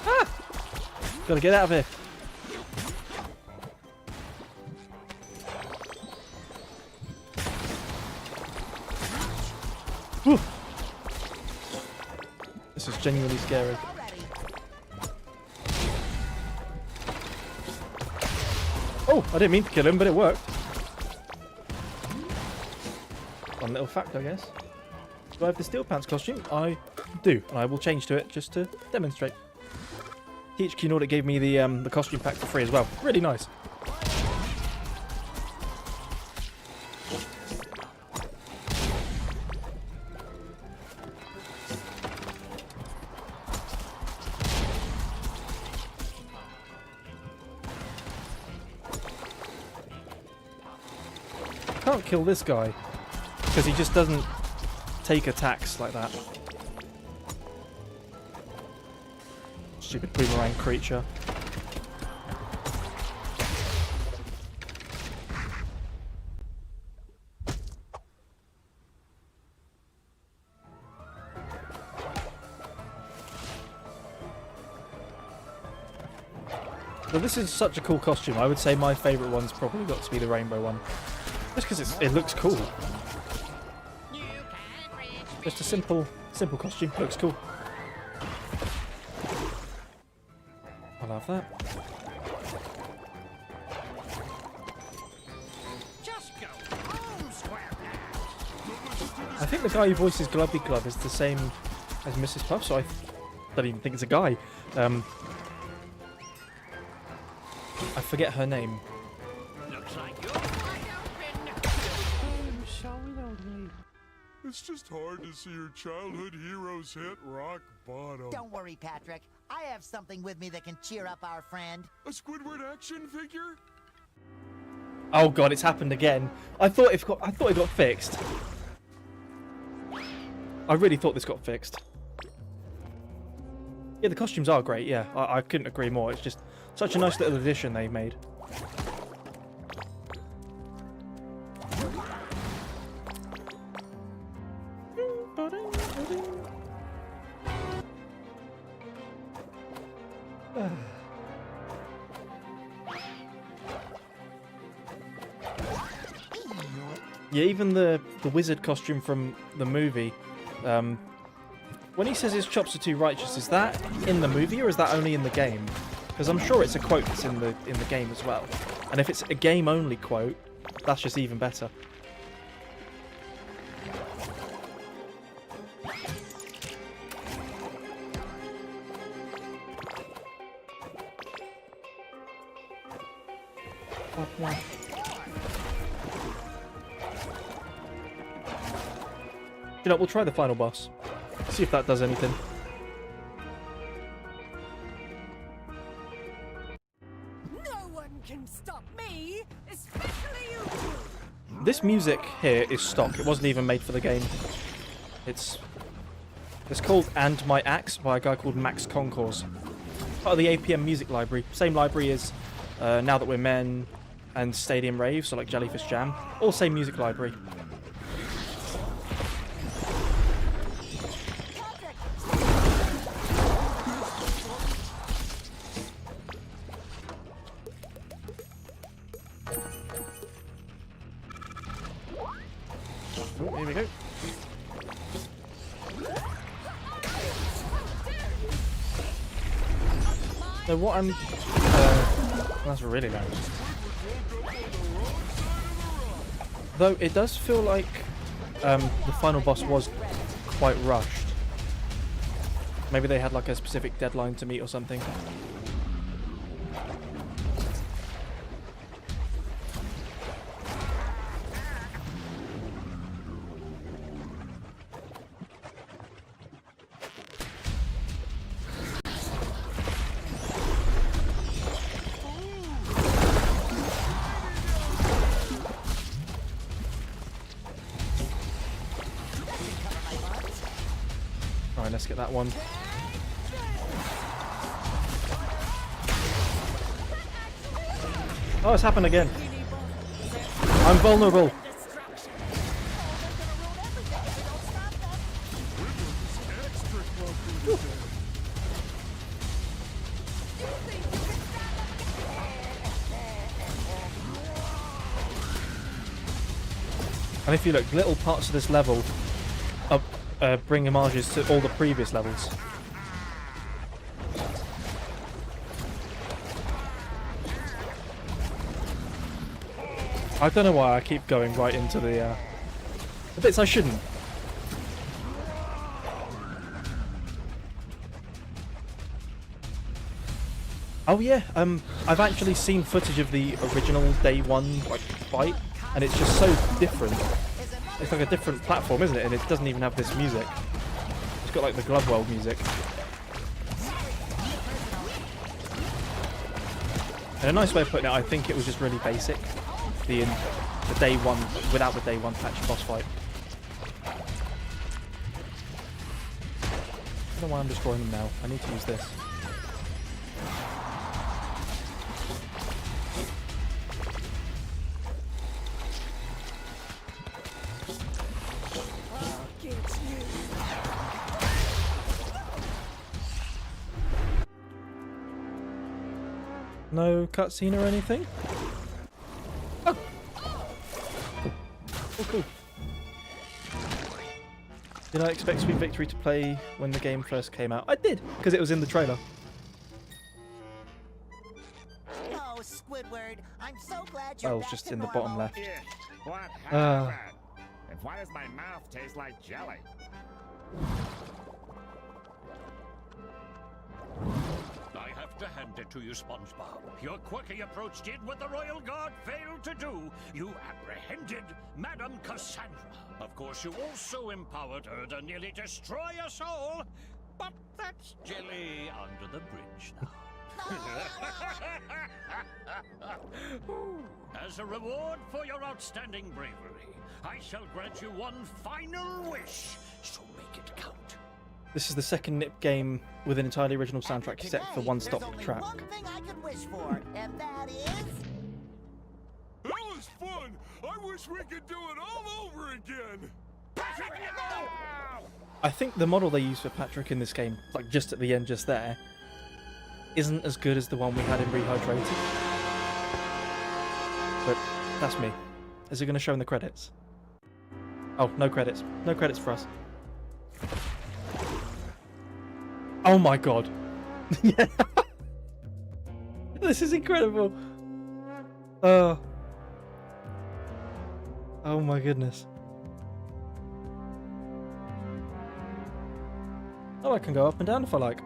Ah! Gotta get out of here. Whew. This is genuinely scary. Oh, I didn't mean to kill him, but it worked. One little fact, I guess. Do I have the Steel Pants costume? I do, and I will change to it just to demonstrate. THQ Nordic gave me the costume pack for free as well. Really nice. Can't kill this guy because he just doesn't take attacks like that. Stupid boomerang creature. Well, this is such a cool costume. I would say my favourite one's probably got to be the rainbow one. Just because it looks cool. Just a simple costume. Looks cool. I'll have that. I think the guy who voices Glubby Glub is the same as Mrs. Puff, so don't even think it's a guy. I forget her name. Looks like you're wide open. It's just hard to see your childhood heroes hit rock bottom. Don't worry, Patrick. I have something with me that can cheer up our friend. A Squidward action figure? Oh god, it's happened again. I thought it got fixed. I really thought this got fixed. Yeah, the costumes are great. Yeah, I couldn't agree more. It's just such a nice little addition they've made. Yeah, even the wizard costume from the movie, when he says his chops are too righteous, is that in the movie or is that only in the game? Because I'm sure it's a quote that's in the game as well. And if it's a game-only quote, that's just even better. You know, we'll try the final boss. See if that does anything. No one can stop me, especially you two. This music here is stock. It wasn't even made for the game. It's called And My Axe by a guy called Max Concourse. Part of the APM music library. Same library as Now That We're Men and Stadium Rave, so like Jellyfish Jam. All same music library. Oh, here we go. So what I'm... that's really loud. Though it does feel like the final boss was quite rushed. Maybe they had like a specific deadline to meet or something. Alright, let's get that one. Oh, it's happened again. I'm vulnerable. And if you look, little parts of this level bring homages to all the previous levels. I don't know why I keep going right into the bits I shouldn't. Oh yeah, I've actually seen footage of the original day one like fight, and it's just so different. It's like a different platform, isn't it? And it doesn't even have this music. It's got like the Glove World music. And a nice way of putting it, I think it was just really basic. The day one, without the day one patch boss fight. I don't know why I'm destroying them now. I need to use this. No cutscene or anything? Oh! Oh, cool. Did I expect Sweet Victory to play when the game first came out? I did, because it was in the trailer. Oh, Squidward, I'm so glad you're Oh, it's back just to in the normal. bottom left. Yeah, what Ah. happened? And why does my mouth taste like jelly? to hand it to you, SpongeBob. Your quirky approach did what the Royal Guard failed to do. You apprehended Madame Cassandra. Of course, you also empowered her to nearly destroy us all. But that's jelly under the bridge now. As a reward for your outstanding bravery, I shall grant you one final wish, so make it count. This is the second Nip game with an entirely original soundtrack After except for today, one there's stop only track. one thing I could wish for, and that is... That was fun! I wish we could do it all over again! I think the model they use for Patrick in this game, like just at the end, just there, isn't as good as the one we had in Rehydrated. But that's me. Is it going to show in the credits? Oh, no credits. No credits for us. Oh my god. Yeah. This is incredible. Oh my goodness. Oh, I can go up and down if I like.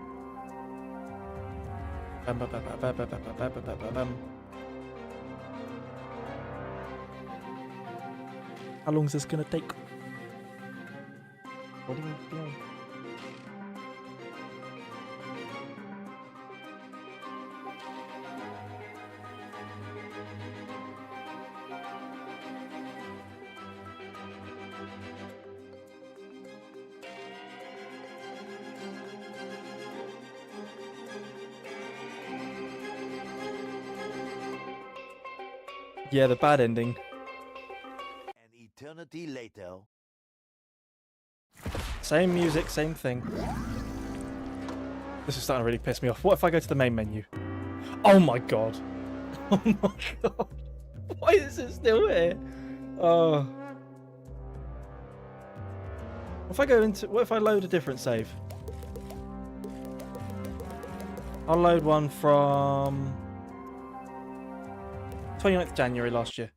How long is this gonna take? What are you doing? Yeah, the bad ending. An eternity later. Same music, same thing. This is starting to really piss me off. What if I go to the main menu? Oh my god. Oh my god. Why is it still here? Oh. What if I load a different save? I'll load one from 29th January last year.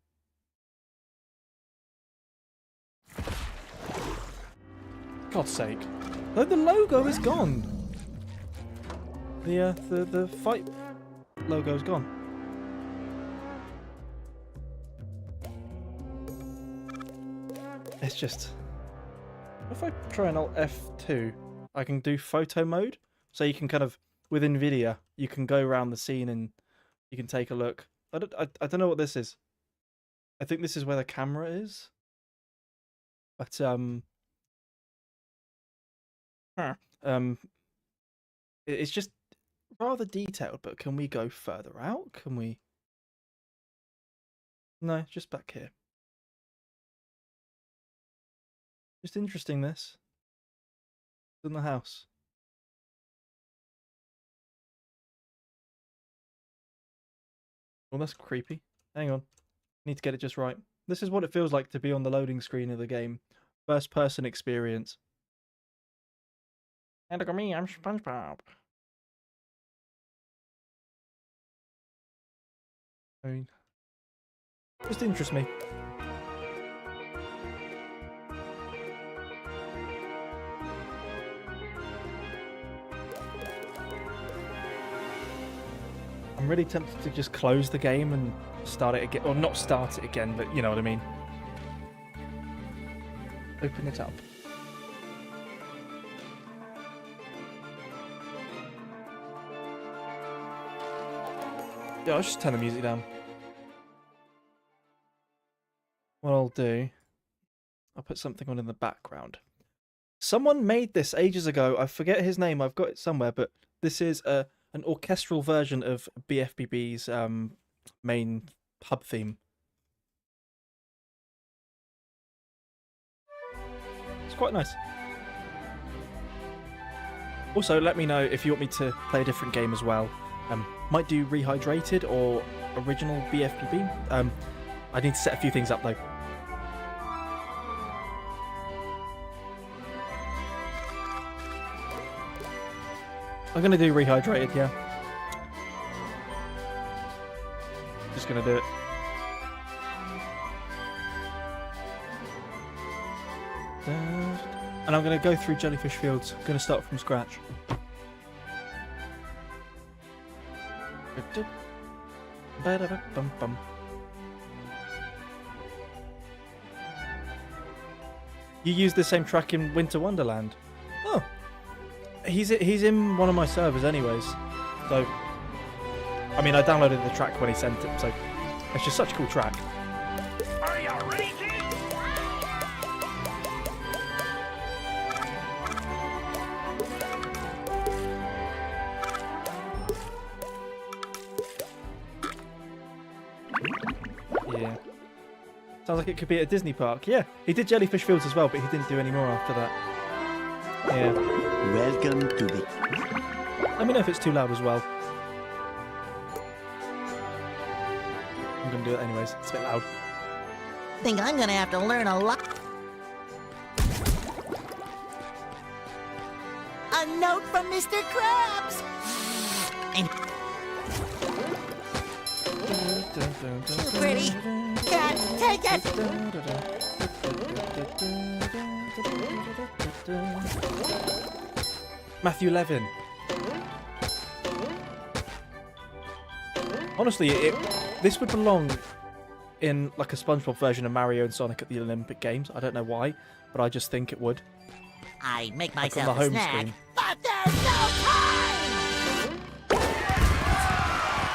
God's sake. No, the logo is gone. The fight logo is gone. It's just... If I try and Alt F2, I can do photo mode. So you can kind of, with NVIDIA, you can go around the scene and you can take a look. I don't know what this is. I think this is where the camera is. But, it's just rather detailed, but can we go further out? Can we? No, just back here. Just interesting, this. In the house. Well, that's creepy. Hang on. Need to get it just right. This is what it feels like to be on the loading screen of the game. First person experience. And look at me, I'm SpongeBob. I mean, just interests me. I'm really tempted to just close the game and start it again, or not start it again, but you know what I mean. Open it up. Yeah, I'll just turn the music down. What I'll do, I'll put something on in the background. Someone made this ages ago. I forget his name. I've got it somewhere, but this is an orchestral version of BFBB's main hub theme. It's quite nice. Also, let me know if you want me to play a different game as well. Might do Rehydrated or original BFBB. I need to set a few things up though. I'm gonna do Rehydrated, yeah. Just gonna do it. And I'm gonna go through Jellyfish Fields. I'm gonna start from scratch. Ba-da-ba-bum-bum. You use the same track in Winter Wonderland. Oh, he's in one of my servers, anyways. So, I mean, I downloaded the track when he sent it, so it's just such a cool track. Are you ready? Yeah. Sounds like it could be at a Disney park. Yeah, he did Jellyfish Fields as well, but he didn't do any more after that. Yeah. Welcome to the... Let me know if it's too loud as well. I'm gonna do it anyways. It's a bit loud. Think I'm gonna have to learn a lot. A note from Mr. Krabs! And too pretty. Can't take it! Matthew Levin. Honestly, this would belong in like a SpongeBob version of Mario and Sonic at the Olympic Games. I don't know why, but I just think it would. I make Like on myself the a home snack, screen. but there's no time!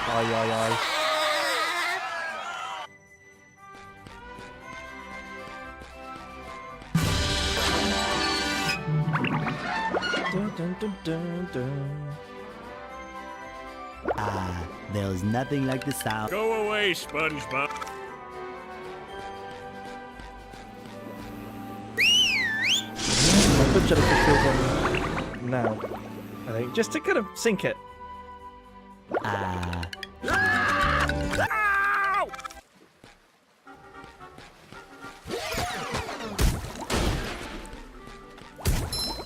Aye, aye, aye. Dun, dun, dun, dun, dun. There's nothing like the sound. Go away, SpongeBob. I'll put Jellyfish Fields on now, I think, just to kind of sink it.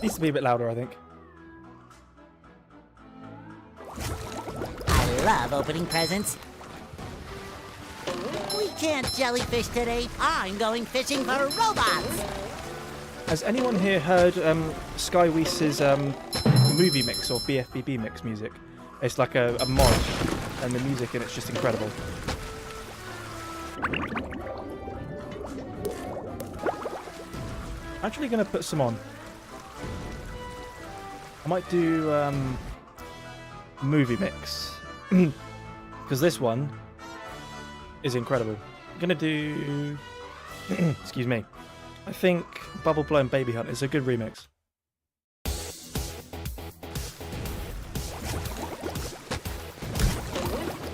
Needs to be a bit louder, I think. I love opening presents. We can't jellyfish today. I'm going fishing for robots. Has anyone here heard Sky Weiss's movie mix or BFBB mix music? It's like a mod, and the music in it's just incredible. Actually going to put some on. I might do movie mix. Because this one is incredible. I'm going to do... excuse me. I think Bubble Blow and Baby Hunt is a good remix.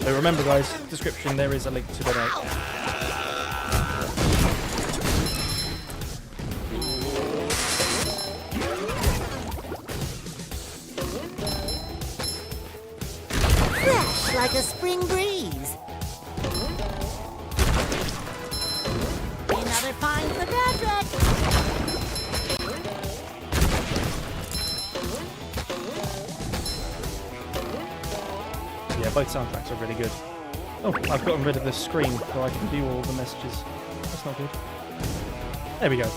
So remember guys, description there is a link to donate. Fresh like a spring breeze. Another find for Patrick. Yeah, both soundtracks are really good. Oh, I've gotten rid of the screen so I can view all the messages. That's not good. There we go.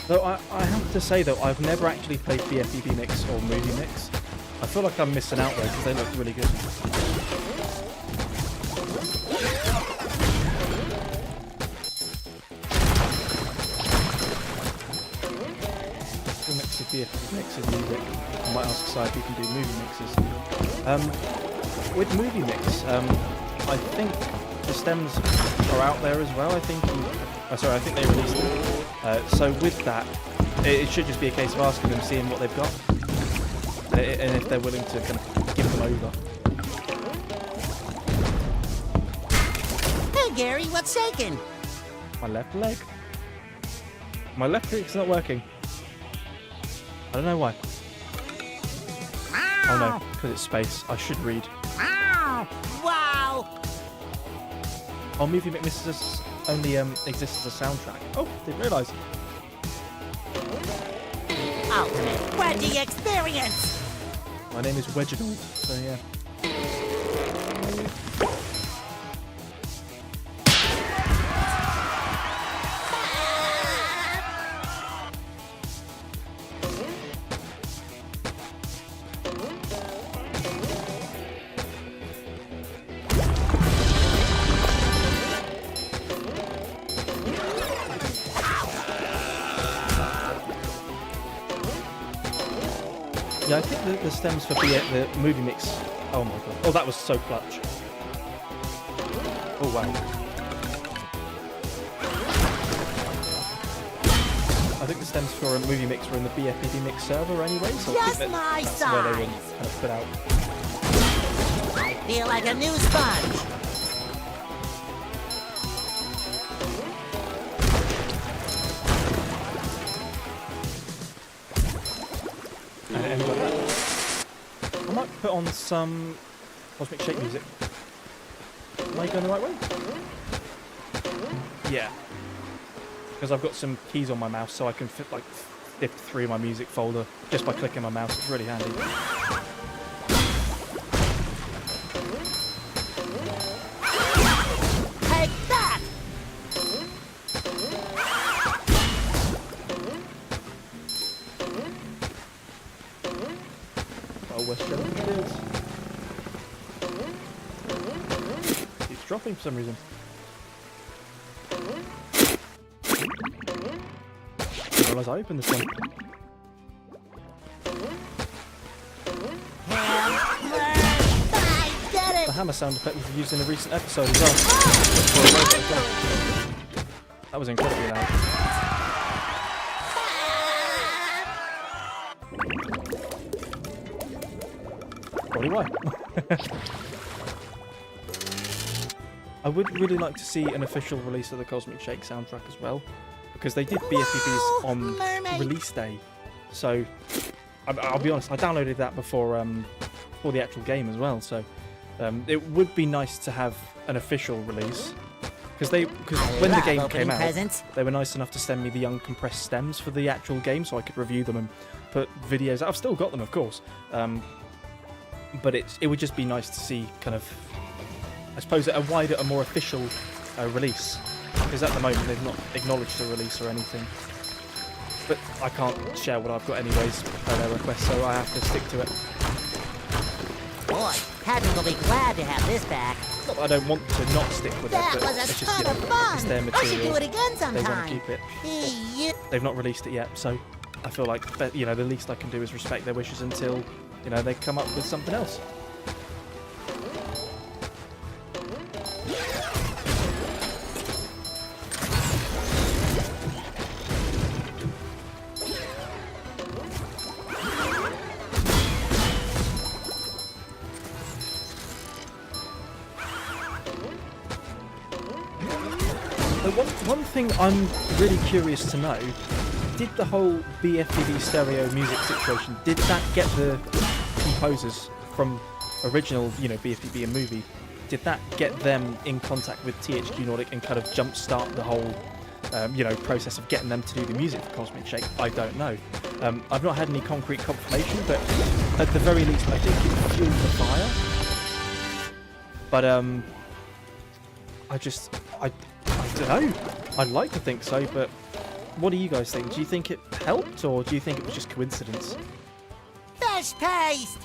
Though I have to say though, I've never actually played BFBB Mix or Movie Mix. I feel like I'm missing out though because they look really good. Mix of BFBB Mix of music. I might ask Si if you can do movie mixes. With Movie Mix, I think the stems are out there as well. I think I think they released them. So with that, it should just be a case of asking them, seeing what they've got, and if they're willing to kind of give them over. Hey Gary, what's shaking? My left leg. My left leg's not working. I don't know why. Oh no, because it's space. I should read. Wow! Oh, Movie Mix only exists as a soundtrack. Oh, didn't realise. Ultimate Wedgie experience! My name is Reginald, so yeah. Yeah, I think the stems for the movie mix. Oh my god. Oh, that was so clutch. Oh wow. I think the stems for a movie mix were in the BFPD mix server anyway, so I Just think my that's where they were size. kind of put out. I feel like a new sponge. And like that. I might put on some Cosmic Shake music. Am I going the right way? Yeah. Because I've got some keys on my mouse, so I can sift through my music folder just by clicking my mouse. It's really handy. Take that! Oh, West Jellyfish Fields. It's dropping for some reason. Didn't realise I opened this one. I did it! The hammer sound effect was used in a recent episode as well. For a robot as well. That was incredibly loud. Probably why. I would really like to see an official release of the Cosmic Shake soundtrack as well, because they did BFPBs on mermaid. release day. So I'll be honest, I downloaded that before the actual game as well. So it would be nice to have an official release, because when the game came out, presents. they were nice enough to send me the uncompressed stems for the actual game, so I could review them and put videos. I've still got them, of course. But it would just be nice to see kind of, I suppose, a wider, a more official release. Because at the moment they've not acknowledged a release or anything. But I can't share what I've got anyways per their request, so I have to stick to it. Boy, Patrick will be glad to have this back. Not that I don't want to not stick with That it, but was a it's just, ton you know, of fun. it's their I material. should do it again They want sometime. to keep it. Yeah. They've not released it yet, so I feel like, you know, the least I can do is respect their wishes until, you know, they come up with something else. One thing I'm really curious to know, did the whole BFPB stereo music situation, did that get the composers from original, you know, BFPB and movie, did that get them in contact with THQ Nordic and kind of jumpstart the whole, you know, process of getting them to do the music for Cosmic Shake? I don't know. I've not had any concrete confirmation, but at the very least, I think it fueled the fire. But I don't know. I'd like to think so, but what do you guys think? Do you think it helped, or do you think it was just coincidence? Fish paste!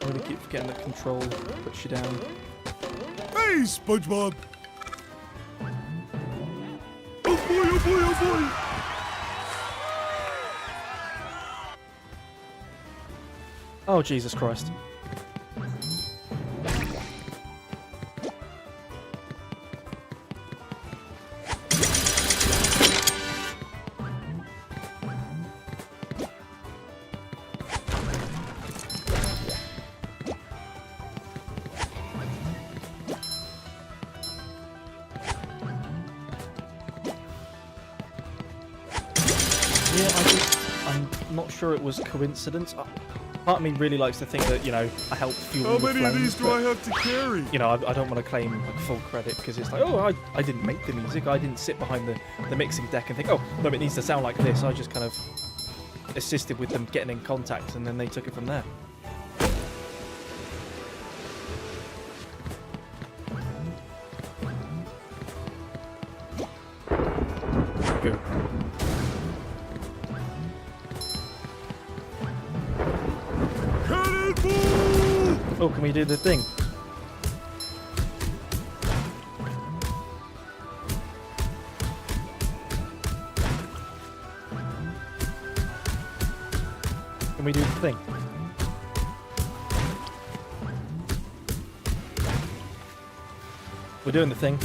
I really keep forgetting that control puts you down. Hey, SpongeBob! Oh boy, oh boy, oh boy! Oh, Jesus Christ. Yeah, I'm not sure it was coincidence. Part of me really likes to think that, you know, I helped fuel How the many of flames, these do but, I have to carry? you know, I don't want to claim like full credit, because it's like, oh, I didn't make the music. I didn't sit behind the mixing deck and think, oh, no, it needs to sound like this. I just kind of assisted with them getting in contact, and then they took it from there. Good. Oh, can we do the thing? Can we do the thing? We're doing the thing.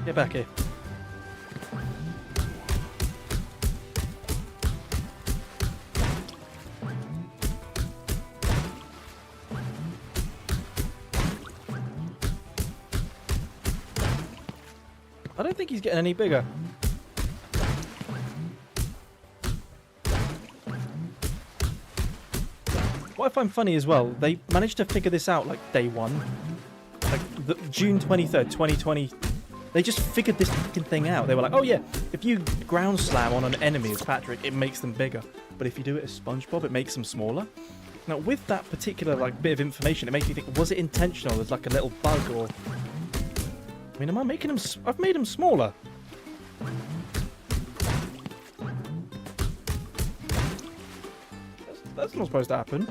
Get back here. I don't think he's getting any bigger. What I find funny as well, they managed to figure this out like day one. Like June 23rd, 2020. They just figured this fucking thing out. They were like, oh yeah, if you ground slam on an enemy as Patrick, it makes them bigger. But if you do it as SpongeBob, it makes them smaller. Now with that particular like bit of information, it makes me think, was it intentional? There's like a little bug or... I mean, am I making them... I've made them smaller. That's not supposed to happen.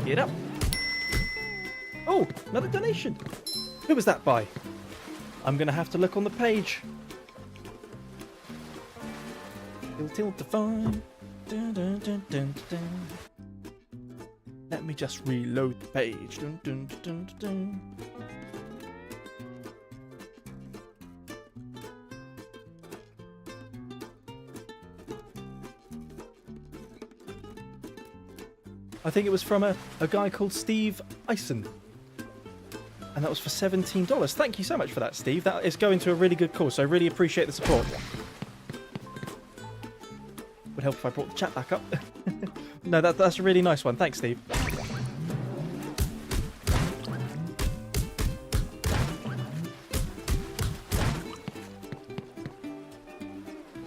Get up. Oh, another donation. Who was that by? I'm going to have to look on the page. Tilt to find. Dun, dun, dun, dun, dun. Let me just reload the page. Dun, dun, dun, dun, dun. I think it was from a guy called Steve Eisen. And that was for $17. Thank you so much for that, Steve. That is going to a really good cause, so I really appreciate the support. Would help if I brought the chat back up. No, that's a really nice one. Thanks, Steve.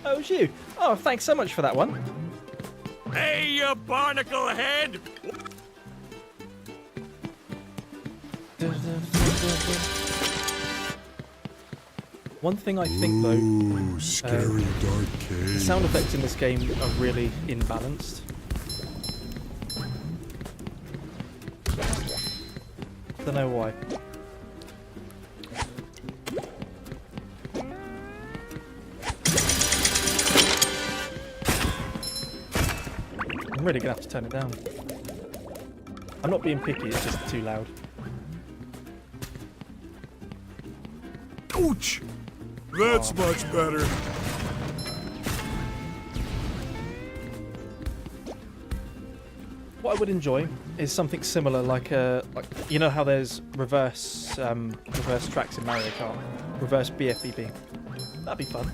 Oh, it was you. Oh, thanks so much for that one. Hey, you barnacle head! One thing I think though, scary dark cave. the sound effects in this game are really imbalanced. Don't know why. I'm really gonna have to turn it down. I'm not being picky, it's just too loud. Ouch! That's much better. What I would enjoy is something similar, like you know how there's reverse tracks in Mario Kart, reverse BFBB. That'd be fun.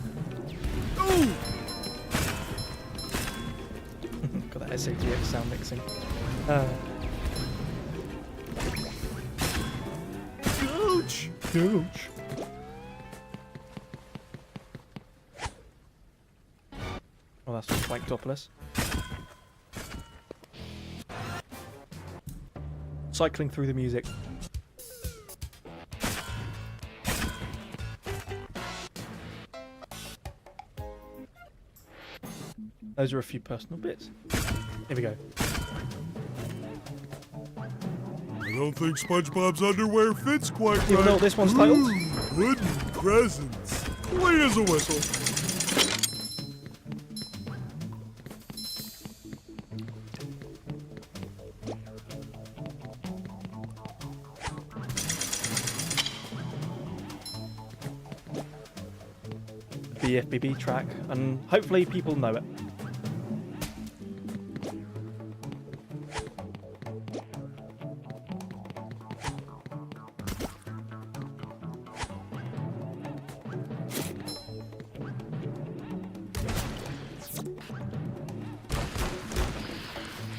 Ooh! Got that SATX sound mixing. Ouch! Ouch. Oh, that's from Planktopoulos. Cycling through the music. Those are a few personal bits. Here we go. I don't think SpongeBob's underwear fits quite right. Even though this one's titled? Ooh, wooden presents. Clean as a whistle. BFBB track, and hopefully people know it.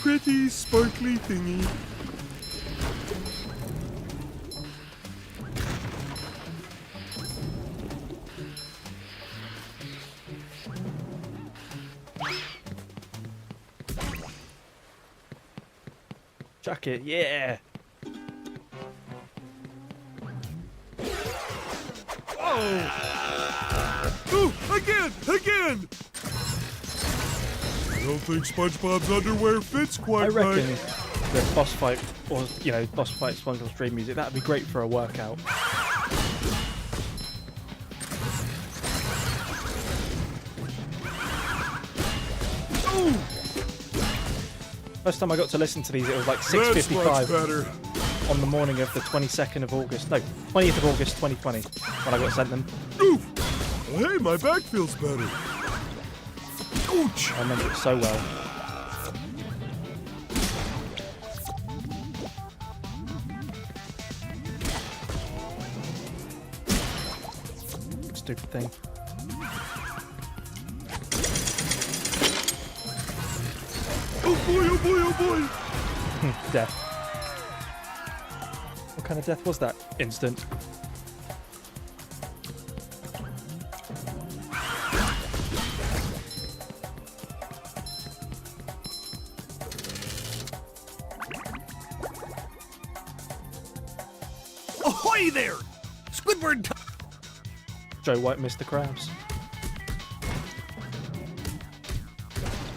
Pretty sparkly thingy. Chuck it, yeah. Oh, again! I don't think SpongeBob's underwear fits I quite reckon right. the boss fight, or boss fight SpongeBob stream music, that'd be great for a workout. First time I got to listen to these, it was like That's much 6:55 better. on the morning of the 22nd of August. No, 20th of August 2020 when I got sent them. Oof. Hey, my back feels better. Ouch! I remember it so well. Stupid thing. Oh boy, oh boy, oh boy! Death. What kind of death was that? Instant. Ahoy there! Squidward! Joe White, Mr. Krabs.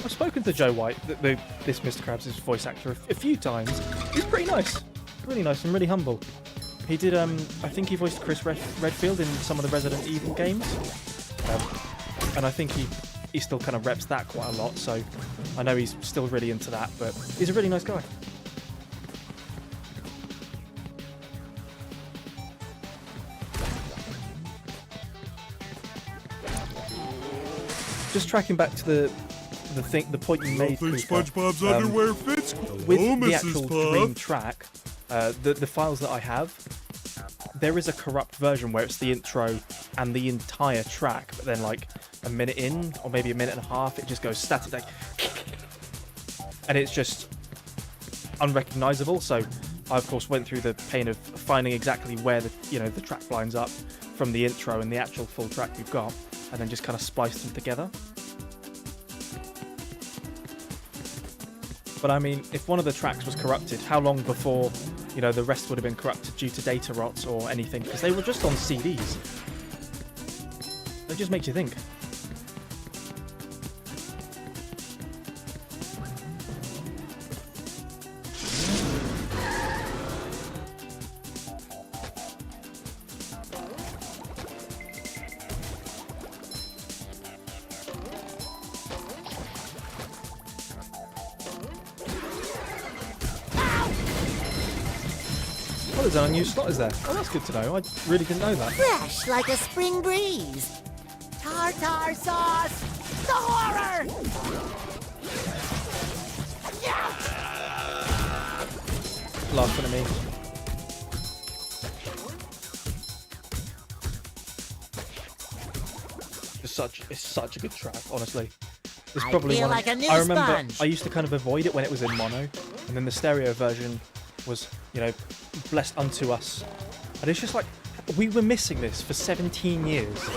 I've spoken to Joe White, this Mr. Krabs' voice actor, a few times. He's pretty nice. Really nice and really humble. He did, I think he voiced Chris Redfield in some of the Resident Evil games. And I think he still kind of reps that quite a lot, so I know he's still really into that, but he's a really nice guy. Just tracking back to the point you made, think Cooper, SpongeBob's underwear fits. with Hello, the Mrs. actual Puff. Dream track, the files that I have, there is a corrupt version where it's the intro and the entire track, but then like a minute in, or maybe a minute and a half, it just goes static, like, and it's just unrecognizable. So I of course went through the pain of finding exactly where the track lines up from the intro and the actual full track we've got, and then just kind of spliced them together. But I mean, if one of the tracks was corrupted, how long before, the rest would have been corrupted due to data rots or anything? Because they were just on CDs. It just makes you think. Oh, there's an unused slot, is there? Oh, that's good to know. I really didn't know that. Fresh like a spring breeze. Tartar sauce. The horror. Laughing at me. It's such a good track, honestly. It's I probably feel one like a new I remember sponge. I used to kind of avoid it when it was in mono, and then the stereo version was, blessed unto us. And it's just like, we were missing this for 17 years.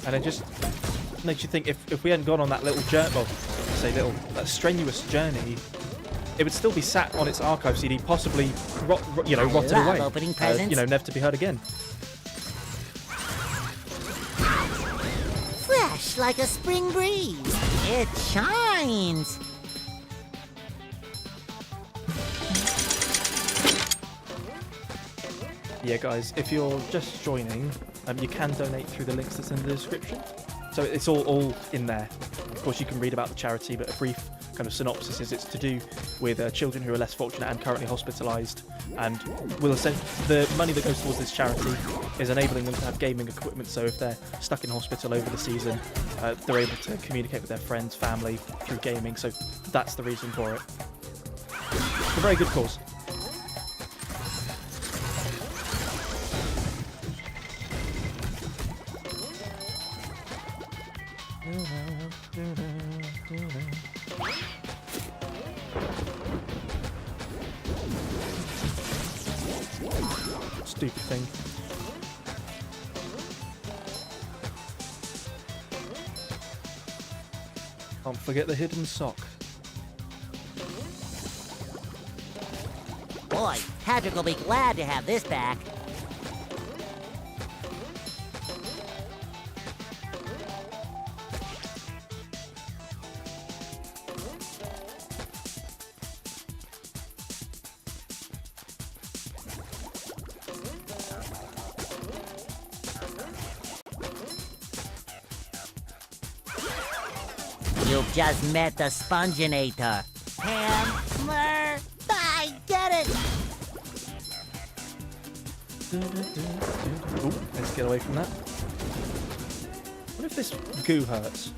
And it just makes you think, if we hadn't gone on that little journey, that strenuous journey, it would still be sat on its archive CD, possibly rotted love away. opening presents. Never to be heard again. Fresh like a spring breeze. It shines. Yeah, guys, if you're just joining, you can donate through the links that's in the description. So it's all in there. Of course, you can read about the charity, but a brief kind of synopsis is it's to do with children who are less fortunate and currently hospitalised, and the money that goes towards this charity is enabling them to have gaming equipment, so if they're stuck in hospital over the season, they're able to communicate with their friends, family through gaming, so that's the reason for it. It's a very good cause. Stupid thing. Can't forget the hidden sock. Boy, Patrick will be glad to have this back. You've just met the Sponginator. Hammer! I did it! Ooh, let's get away from that. What if this goo hurts?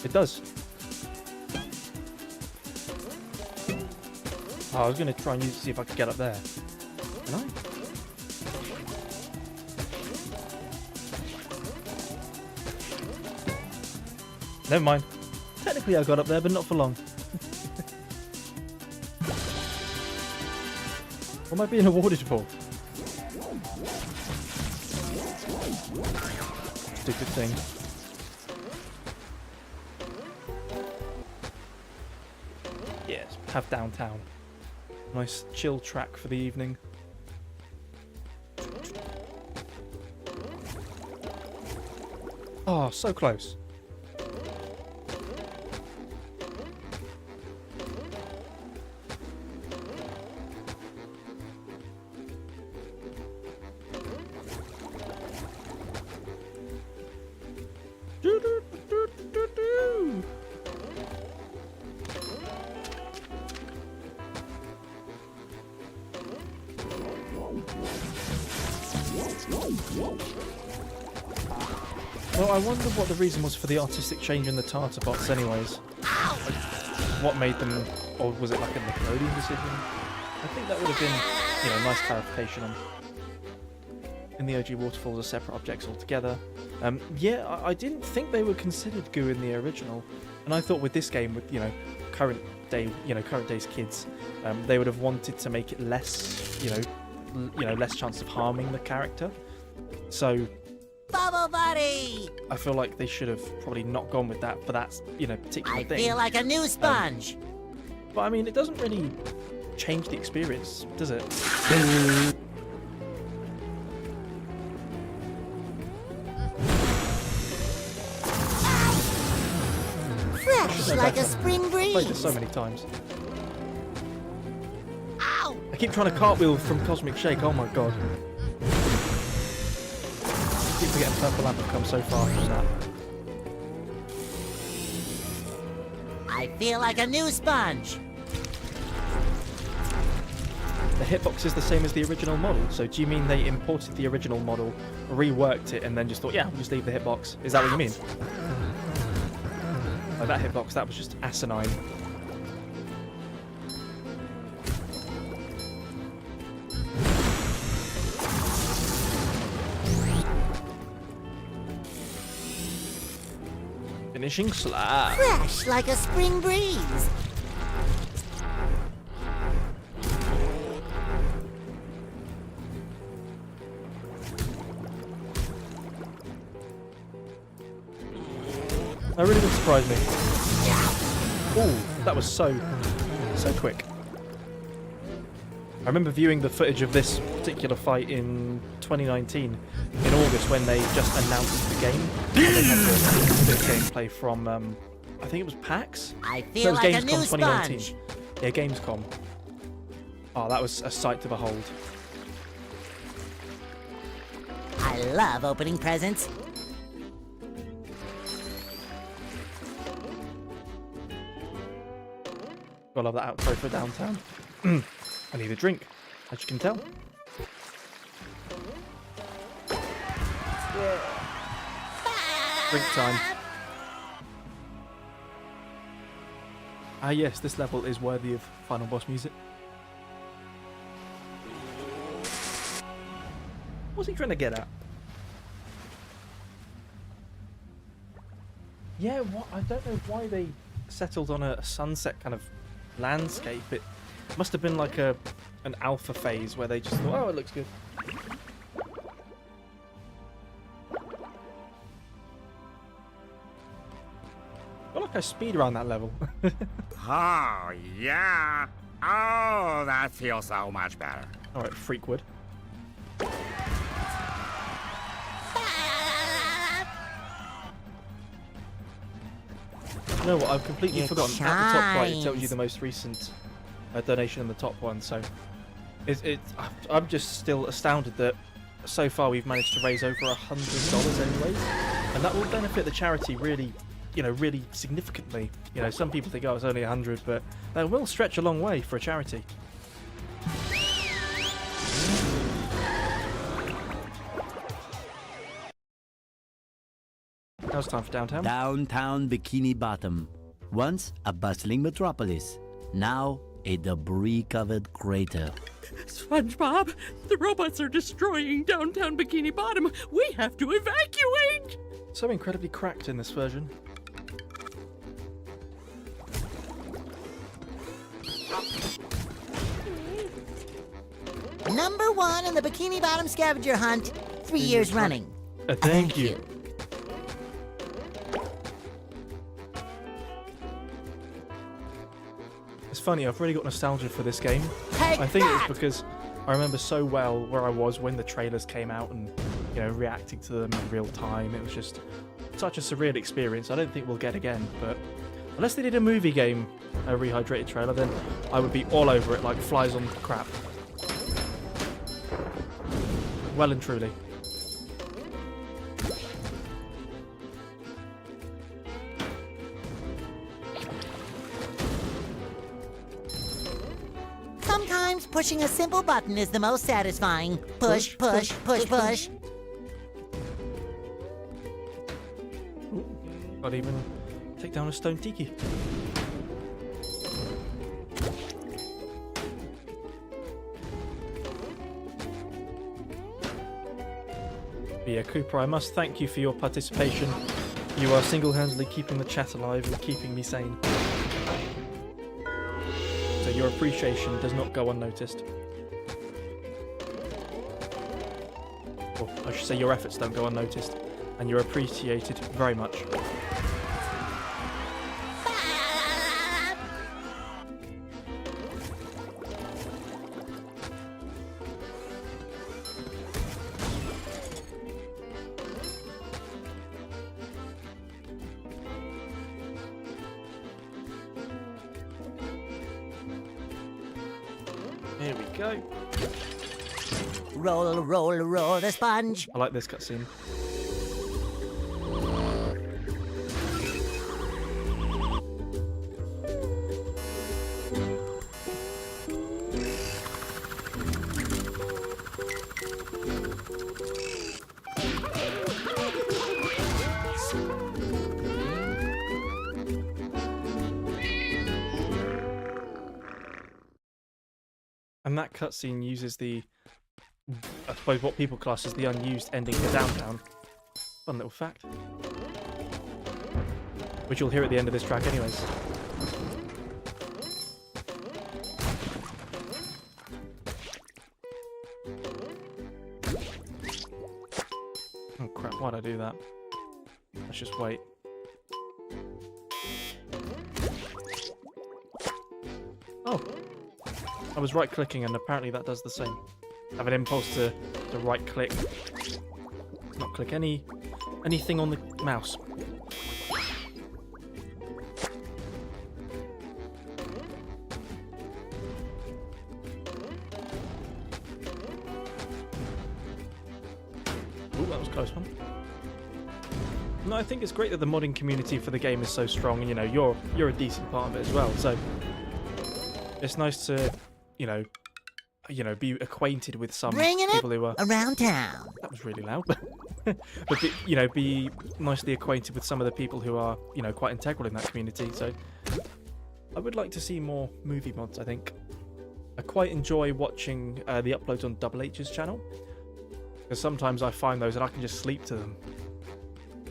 It does. Oh, I was going to try and see if I could get up there. Can I? Never mind. Technically I got up there, but not for long. What am I being awarded for? Stupid thing. Yes, have downtown. Nice chill track for the evening. Oh, so close. Well, I wonder what the reason was for the artistic change in the Tartar bots anyways. Like, what made them, or was it like a Nickelodeon decision? I think that would have been, you know, nice clarification on. In the OG waterfalls are separate objects altogether. Yeah, I didn't think they were considered goo in the original, and I thought with this game, with current day's kids, they would have wanted to make it less, less chance of harming the character. So Bubble Buddy! I feel like they should have probably not gone with that for that, particular I thing. feel like a new sponge. But I mean, it doesn't really change the experience, does it? Fresh like a spring I've played this breeze. so many times. Ow! I keep trying to cartwheel from Cosmic Shake, oh my god. I keep forgetting Purple Lamp have come so far from that. I feel like a new sponge. The hitbox is the same as the original model, so do you mean they imported the original model, reworked it, and then just thought, yeah, we'll just leave the hitbox? Is that what you mean? Like that hitbox, that was just asinine. Finishing slap. Fresh like a spring breeze. That really did surprise me. Ooh, that was so quick. I remember viewing the footage of this particular fight in 2019, in August, when they just announced the game. And they had the bit of gameplay from, I think it was PAX? I No, it feel was like a Gamescom new 2019. sponge. Yeah, Gamescom. Oh, that was a sight to behold. I love opening presents. Gotta love that outro for downtown. I need a drink, as you can tell. Drink time. Ah yes, this level is worthy of final boss music. What's he trying to get at? Yeah, what? I don't know why they settled on a sunset kind of landscape. It must have been like an alpha phase where they just thought, oh, it looks good. Got a I speed around that level. Oh, yeah. Oh, that feels so much better. All right, Freakwood. You know what? I've completely It forgotten. At the top right, it tells you shines. the most recent donation in the top one. So, I'm just still astounded that so far we've managed to raise over $100 anyways, and that will benefit the charity really, really significantly. Some people think, oh, it's only 100, but that will stretch a long way for a charity. Now it's time for downtown. Downtown Bikini Bottom. Once a bustling metropolis, now a debris-covered crater. SpongeBob, the robots are destroying downtown Bikini Bottom. We have to evacuate. So incredibly cracked in this version. Number 1 in the Bikini Bottom scavenger hunt, 3 years running. Thank you. It's funny, I've really got nostalgia for this game. Take I think that! it's because I remember so well where I was when the trailers came out and, reacting to them in real time. It was just such a surreal experience. I don't think we'll get again, but unless they did a movie game, a Rehydrated trailer, then I would be all over it like flies on crap. Well and truly. Sometimes pushing a simple button is the most satisfying. Push, push, push, push. Not even take down a stone tiki. But yeah, Cooper, I must thank you for your participation. You are single-handedly keeping the chat alive and keeping me sane. So your appreciation does not go unnoticed. Or I should say your efforts don't go unnoticed. And you're appreciated very much. Here we go. Roll, roll, roll the sponge. I like this cutscene. And that cutscene uses the, I suppose, what people class as the unused ending for Downtown. Fun little fact. Which you'll hear at the end of this track anyways. Oh crap, why'd I do that? Let's just wait. Oh! I was right-clicking and apparently that does the same. I have an impulse to right-click. Not click anything on the mouse. Ooh, that was a close one. No, I think it's great that the modding community for the game is so strong, and you're a decent part of it as well. So it's nice to, be acquainted with some Bringing people it who are around town. That was really loud. But be nicely acquainted with some of the people who are, quite integral in that community. So I would like to see more movie mods, I think. I quite enjoy watching the uploads on Double H's channel, because sometimes I find those and I can just sleep to them.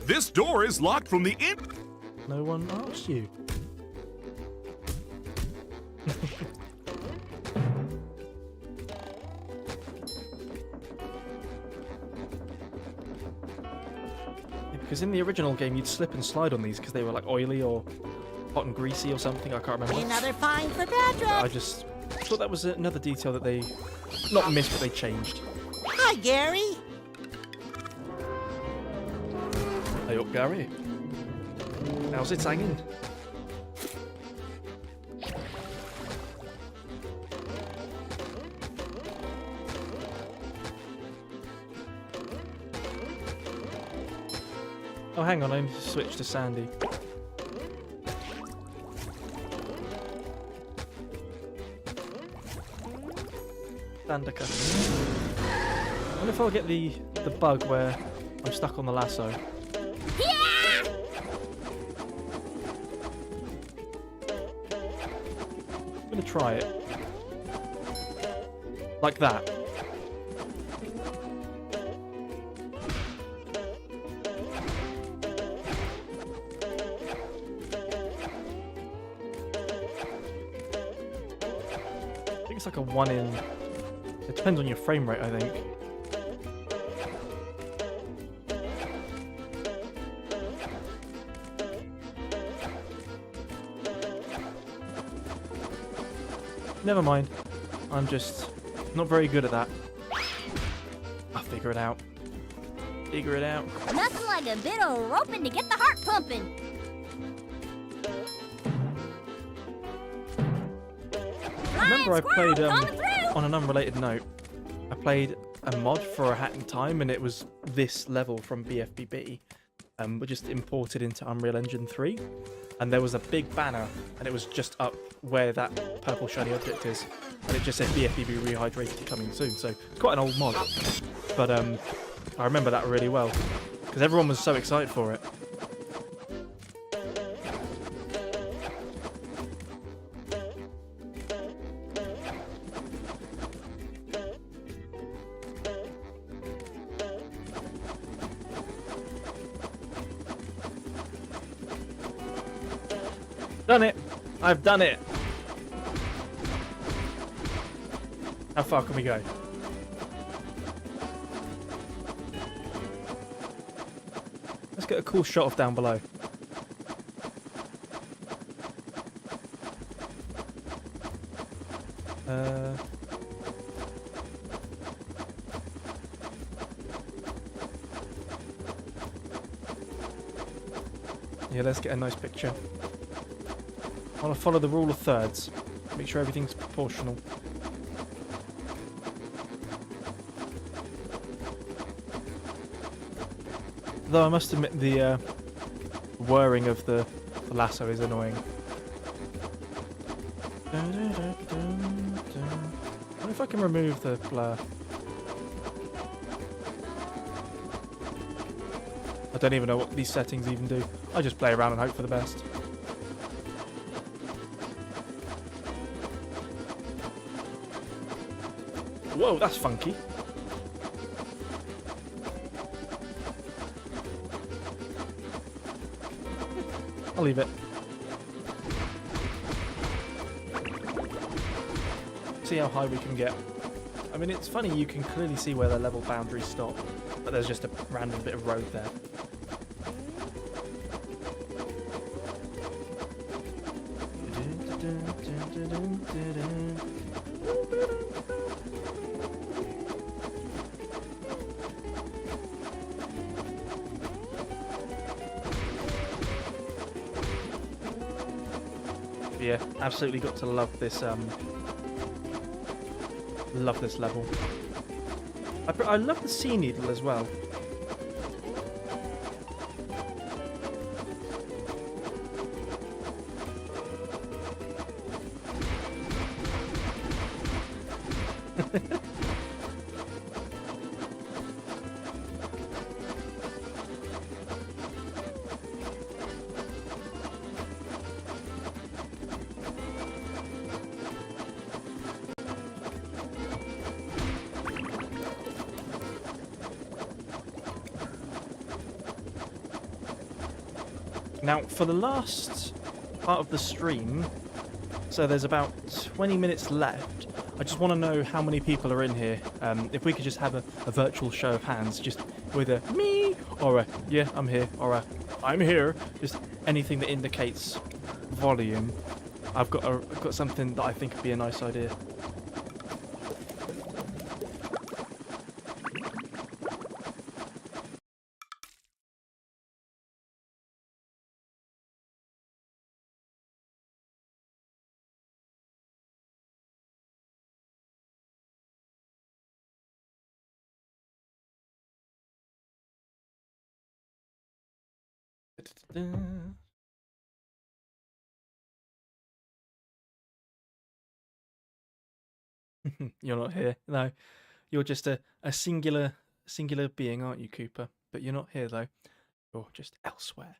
This door is locked from the in. No one asked you. Because in the original game, you'd slip and slide on these because they were like oily or hot and greasy or something. I can't remember. Another find for Patrick. I just thought that was another detail that they not missed, but they changed. Hi, Gary. Hey up, Gary. How's it hanging? Oh, hang on, I need to switch to Sandy. Sandica. I wonder if I'll get the bug where I'm stuck on the lasso. I'm gonna try it. Like that. I think it's like a 1 in... It depends on your frame rate, I think. Never mind. I'm just not very good at that. I'll figure it out. Figure it out. Nothing like a bit of roping to get the heart pumping. I remember I played, on an unrelated note, I played a mod for A Hat in Time, and it was this level from BFBB, but just imported into Unreal Engine 3. And there was a big banner, and it was just up where that purple shiny object is, and it just said BFBB Rehydrated coming soon. So it's quite an old mod, but I remember that really well because everyone was so excited for it. Done it! I've done it! How far can we go? Let's get a cool shot of down below. Yeah, let's get a nice picture. I want to follow the rule of thirds. Make sure everything's proportional. Though I must admit the whirring of the lasso is annoying. I wonder if I can remove the blur. I don't even know what these settings even do. I just play around and hope for the best. Whoa, that's funky. I'll leave it. See how high we can get. I mean, it's funny, you can clearly see where the level boundaries stop, but there's just a random bit of road there. Yeah, absolutely got to love this level. I love the sea needle as well. Now, for the last part of the stream, so there's about 20 minutes left, I just want to know how many people are in here. If we could just have a virtual show of hands, just with a me or a yeah, I'm here, or a I'm here, just anything that indicates volume. I've got something that I think would be a nice idea. You're not here. No, you're just a singular being, aren't you, Cooper? But you're not here though. You're just elsewhere.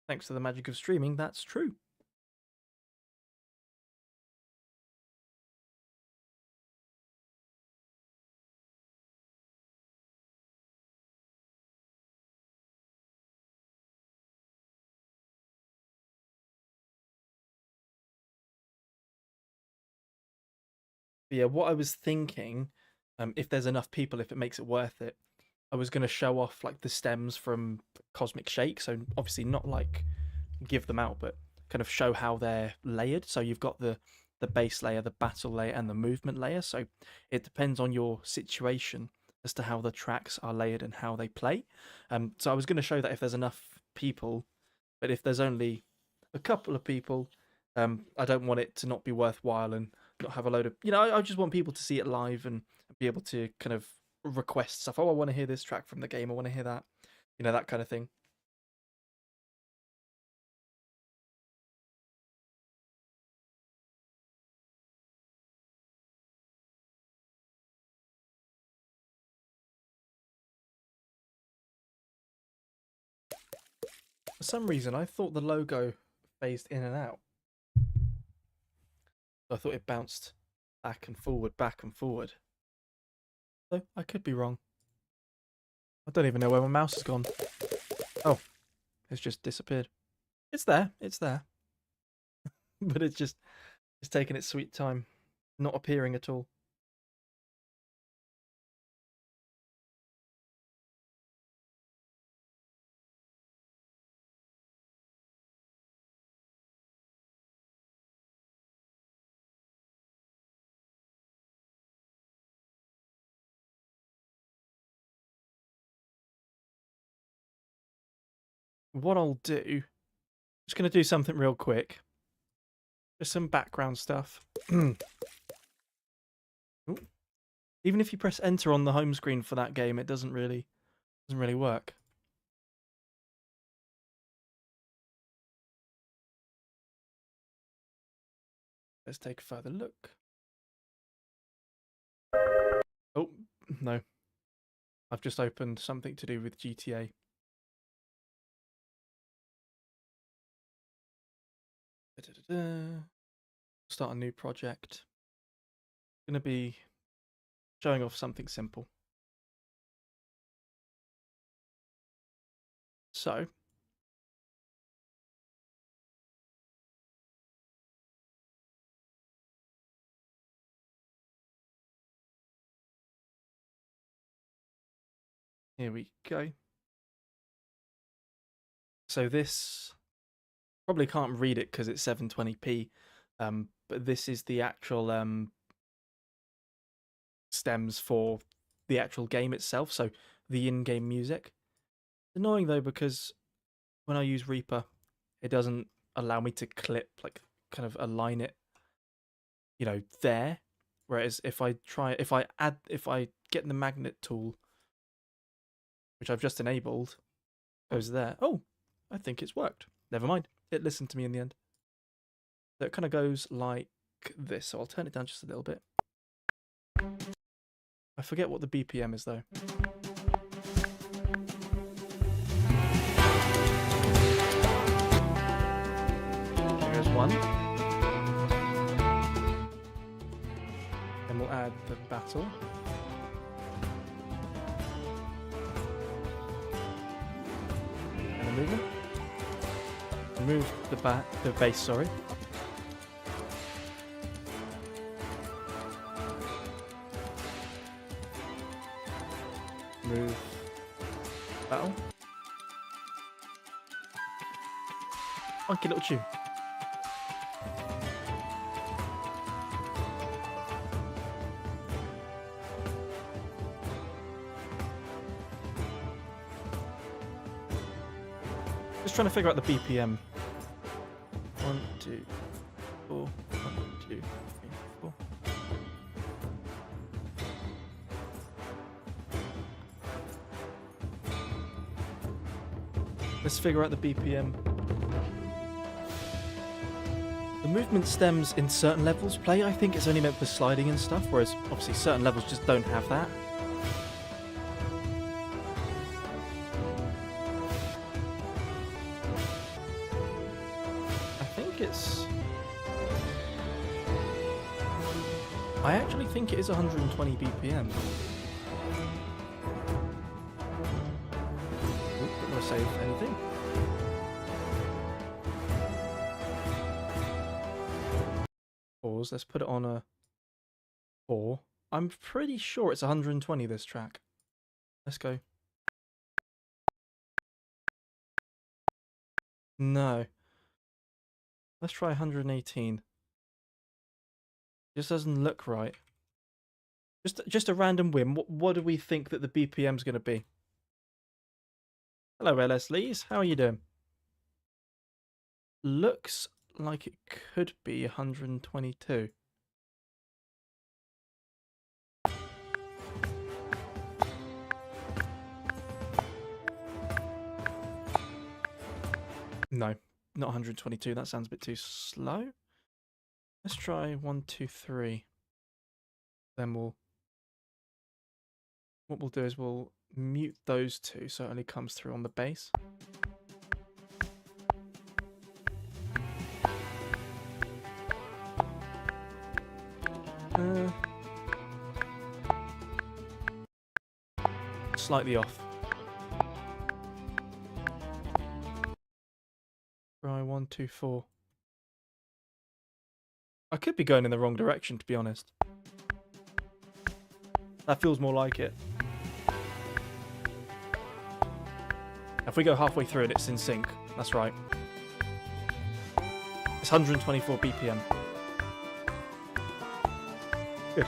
Thanks to the magic of streaming, that's true. But yeah, what I was thinking, if there's enough people, if it makes it worth it, I was going to show off like the stems from Cosmic Shake. So obviously not like give them out, but kind of show how they're layered. So you've got the base layer, the battle layer, and the movement layer. So it depends on your situation as to how the tracks are layered and how they play. So I was going to show that if there's enough people, but if there's only a couple of people, I don't want it to not be worthwhile and not have a load of, I just want people to see it live and be able to kind of request stuff. Oh, I want to hear this track from the game. I want to hear that, that kind of thing. For some reason, I thought the logo phased in and out. I thought it bounced back and forward, back and forward. So I could be wrong. I don't even know where my mouse has gone. Oh, it's just disappeared. It's there. But it's taking its sweet time, not appearing at all. What I'll do, just going to do something real quick. Just some background stuff. Even if you press enter on the home screen for that game, it doesn't really work. Let's take a further look. Oh, no. I've just opened something to do with GTA. Start a new project. Going to be showing off something simple. So, here we go. So this, probably can't read it because it's 720p, but this is the actual stems for the actual game itself, so the in-game music. It's annoying though because when I use Reaper, it doesn't allow me to clip, like kind of align it, there. Whereas if I get the magnet tool, which I've just enabled, goes there. Oh, I think it's worked. Never mind. It listened to me in the end. So it kind of goes like this. So I'll turn it down just a little bit. I forget what the BPM is though. Here's one. Then we'll add the battle. And the movement. Remove the bass, sorry. Move. Battle. Funky little tune. Just trying to figure out the BPM. 1, 2, 4. 1, 2, 3, 4. Let's figure out the BPM. The movement stems in certain levels play, I think it's only meant for sliding and stuff, whereas obviously certain levels just don't have that. I actually think it is 120 BPM. Oop, don't want to save anything. Pause. Let's put it on a 4. I'm pretty sure it's 120 this track. Let's go. No. Let's try 118. Just doesn't look right. Just a random whim. What do we think that the BPM's going to be? Hello, LS Lees. How are you doing? Looks like it could be 122. No, not 122. That sounds a bit too slow. Let's try 1, 2, 3. Then what we'll do is we'll mute those two so it only comes through on the bass. Slightly off. Try 1, 2, 4. I could be going in the wrong direction, to be honest. That feels more like it. If we go halfway through it, it's in sync. That's right. It's 124 BPM. Good.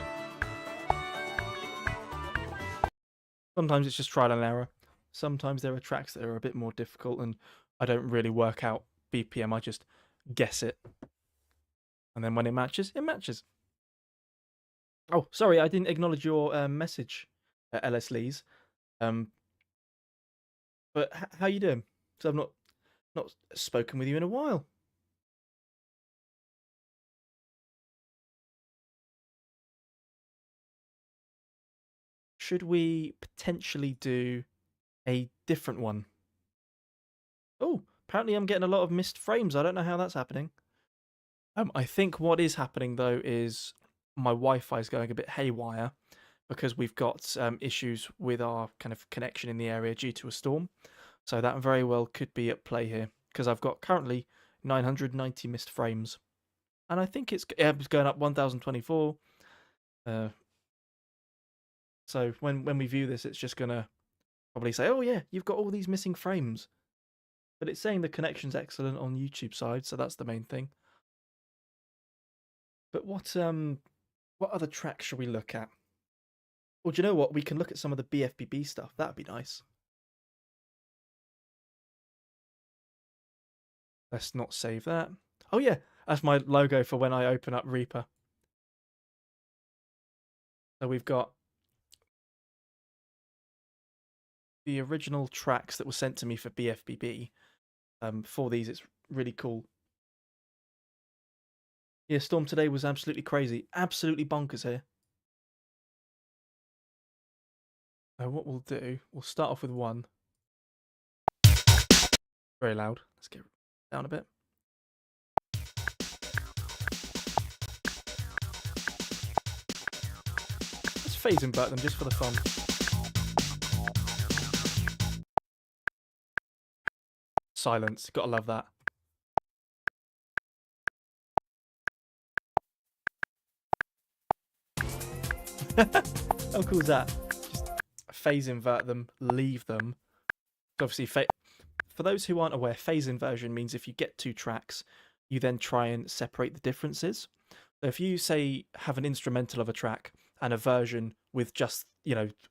Sometimes it's just trial and error. Sometimes there are tracks that are a bit more difficult and I don't really work out BPM. I just guess it. And then when it matches, it matches. Oh, sorry, I didn't acknowledge your message, LS Lees. But how you doing? So I've not spoken with you in a while. Should we potentially do a different one? Oh, apparently I'm getting a lot of missed frames. I don't know how that's happening. I think what is happening though is my Wi-Fi is going a bit haywire because we've got issues with our kind of connection in the area due to a storm. So that very well could be at play here because I've got currently 990 missed frames. And I think it's going up 1024. So when we view this, it's just going to probably say, oh yeah, you've got all these missing frames. But it's saying the connection's excellent on YouTube side, so that's the main thing. But what other tracks should we look at? Well, do you know what? We can look at some of the BFBB stuff. That'd be nice. Let's not save that. Oh yeah, that's my logo for when I open up Reaper. So we've got the original tracks that were sent to me for BFBB. For these, it's really cool. Yeah, Storm today was absolutely crazy. Absolutely bonkers here. Now what we'll do, we'll start off with 1. Very loud. Let's get down a bit. Let's phase invert them just for the fun. Silence. Gotta love that. How cool is that? Just phase invert them, leave them. Obviously, for those who aren't aware, phase inversion means if you get 2 tracks, you then try and separate the differences. So if you say have an instrumental of a track and a version with just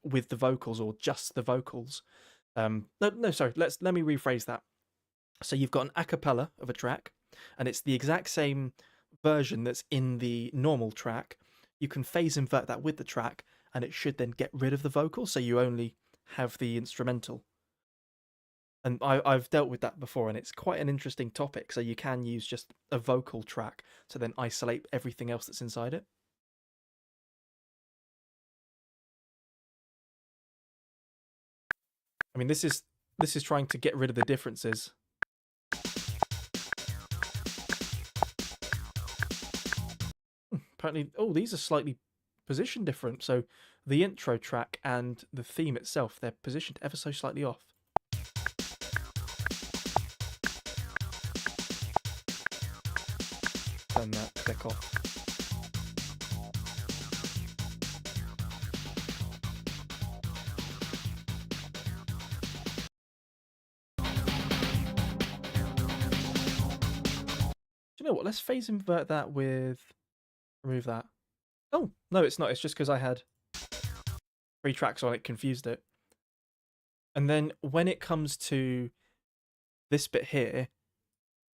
with the vocals or just the vocals, no, sorry, let me rephrase that. So you've got an a cappella of a track, and it's the exact same version that's in the normal track. You can phase invert that with the track, and it should then get rid of the vocal, so you only have the instrumental. And I've dealt with that before, and it's quite an interesting topic. So you can use just a vocal track to then isolate everything else that's inside it. I mean, this is trying to get rid of the differences. Apparently, oh, these are slightly position different. So the intro track and the theme itself, they're positioned ever so slightly off. Turn that click off. Do you know what? Let's phase invert that with... Remove that. Oh, no, it's not. It's just because I had 3 tracks on it, confused it. And then when it comes to this bit here,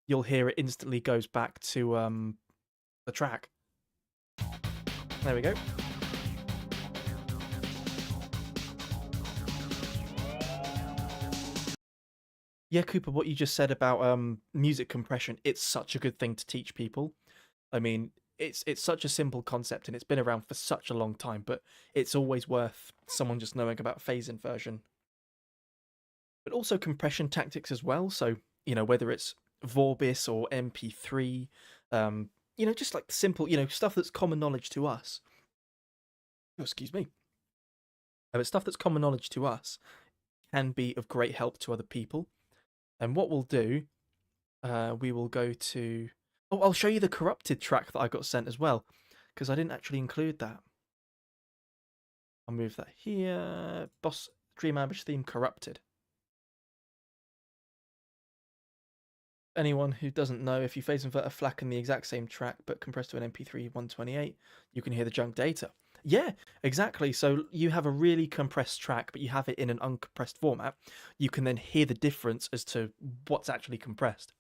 you'll hear it instantly goes back to the track. There we go. Yeah, Cooper, what you just said about music compression, it's such a good thing to teach people. I mean, it's such a simple concept and it's been around for such a long time, but it's always worth someone just knowing about phase inversion. But also compression tactics as well. So, whether it's Vorbis or MP3, just like simple, stuff that's common knowledge to us. Oh, excuse me. But stuff that's common knowledge to us can be of great help to other people. And what we'll do, we will go to... Oh, I'll show you the corrupted track that I got sent as well, because I didn't actually include that. I'll move that here. Boss Dream Ambush theme corrupted. Anyone who doesn't know, if you phase invert a FLAC in the exact same track but compressed to an MP3 128, you can hear the junk data. Yeah, exactly. So you have a really compressed track, but you have it in an uncompressed format. You can then hear the difference as to what's actually compressed.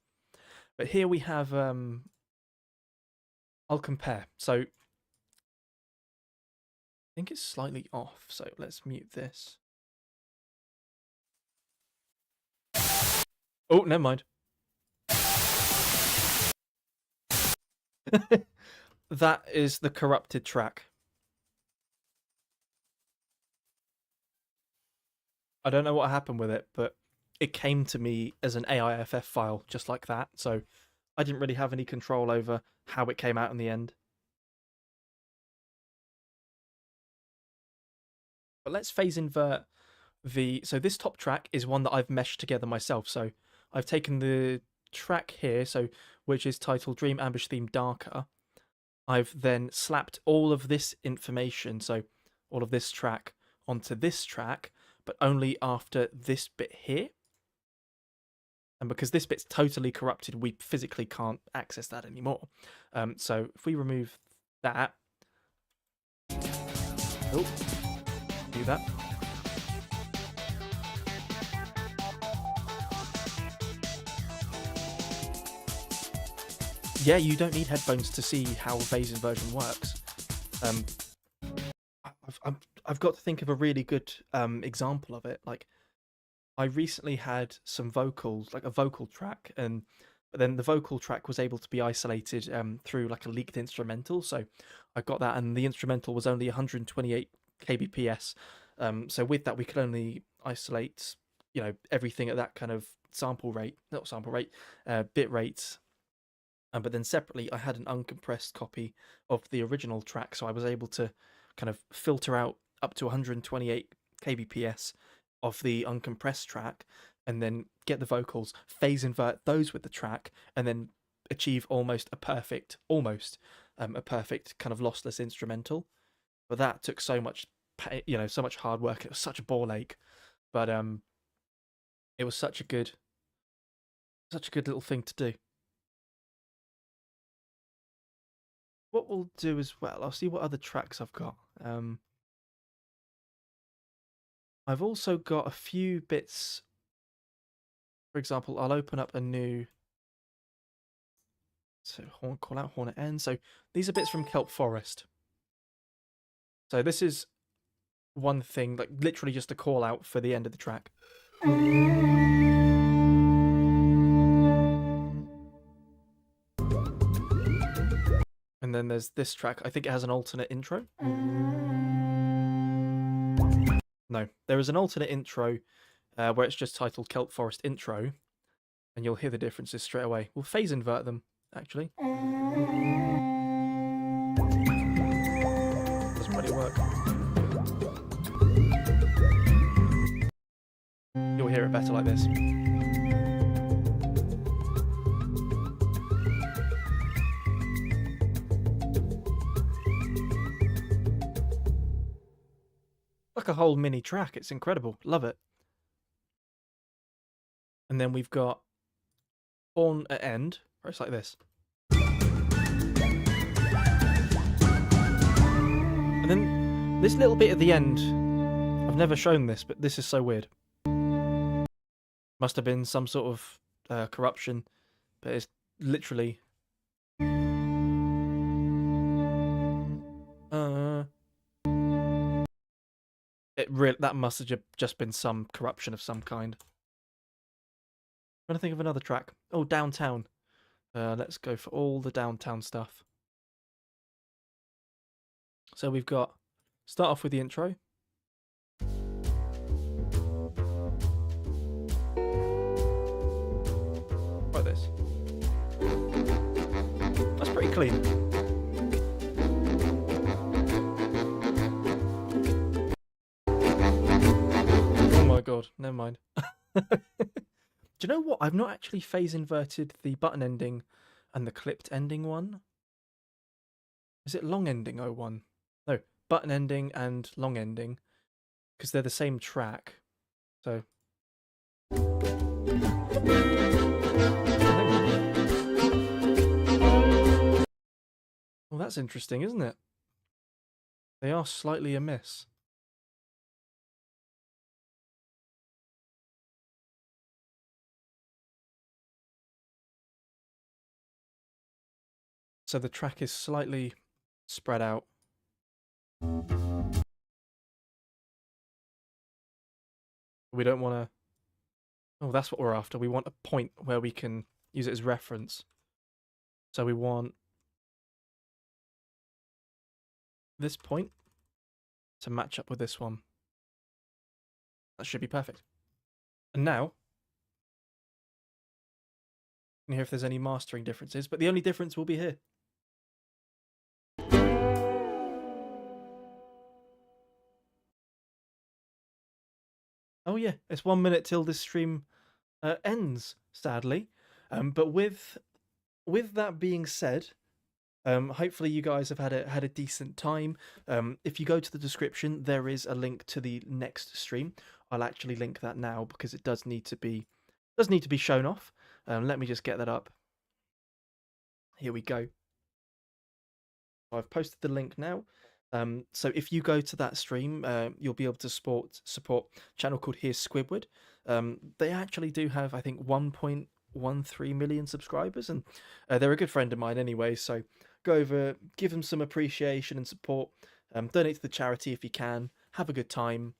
But here we have, I'll compare. So I think it's slightly off. So let's mute this. Oh, never mind. That is the corrupted track. I don't know what happened with it, but it came to me as an AIFF file just like that. So I didn't really have any control over how it came out in the end. But let's phase invert so this top track is one that I've meshed together myself. So I've taken the track here, which is titled Dream Ambush Theme Darker. I've then slapped all of this information, so all of this track, onto this track, but only after this bit here. And because this bit's totally corrupted, we physically can't access that anymore. So if we remove that... Oh, do that. Yeah, you don't need headphones to see how phase inversion works. I've got to think of a really good example of it. Like, I recently had some vocals, like a vocal track, but then the vocal track was able to be isolated through like a leaked instrumental. So I got that, and the instrumental was only 128 kbps. So with that, we could only isolate, everything at that kind of bit rate. But then separately, I had an uncompressed copy of the original track, so I was able to kind of filter out up to 128 kbps of the uncompressed track, and then get the vocals, phase invert those with the track, and then achieve almost a perfect kind of lossless instrumental. But that took so much so much hard work. It was such a ball ache, but it was such a good little thing to do. What we'll do as well, I'll see what other tracks I've got. I've also got a few bits. For example, I'll open up a new. So horn call out, horn at end. So these are bits from Kelp Forest. So this is one thing, like literally just a call out for the end of the track. And then there's this track. I think it has an alternate intro. No, there is an alternate intro where it's just titled Kelp Forest Intro, and you'll hear the differences straight away. We'll phase invert them, actually. Doesn't really work. You'll hear it better like this. Like a whole mini track. It's incredible. Love it. And then we've got horn at end, where it's like this. And then this little bit at the end, I've never shown this, but this is so weird. Must have been some sort of corruption, but it's literally... that must have just been some corruption of some kind. I'm trying to think of another track. Oh, Downtown. Let's go for all the Downtown stuff. So we've got... Start off with the intro. Like this. That's pretty clean. Oh my god, never mind. Do you know what? I've not actually phase inverted the button ending and the clipped ending one. Is it long ending 01? No, button ending and long ending, because they're the same track. So. Well, that's interesting, isn't it? They are slightly amiss. So the track is slightly spread out. We don't want to... Oh, that's what we're after. We want a point where we can use it as reference. So we want this point to match up with this one. That should be perfect. And now, you can hear if there's any mastering differences, but the only difference will be here. Oh yeah, it's 1 minute till this stream ends, sadly. But with that being said, hopefully you guys have had a decent time. If you go to the description, there is a link to the next stream. I'll actually link that now because it does need to be shown off. Let me just get that up. Here we go. I've posted the link now. So if you go to that stream, you'll be able to support a channel called Here's Squidward. They actually do have, I think, 1.13 million subscribers, and they're a good friend of mine anyway. So go over, give them some appreciation and support. Donate to the charity if you can. Have a good time.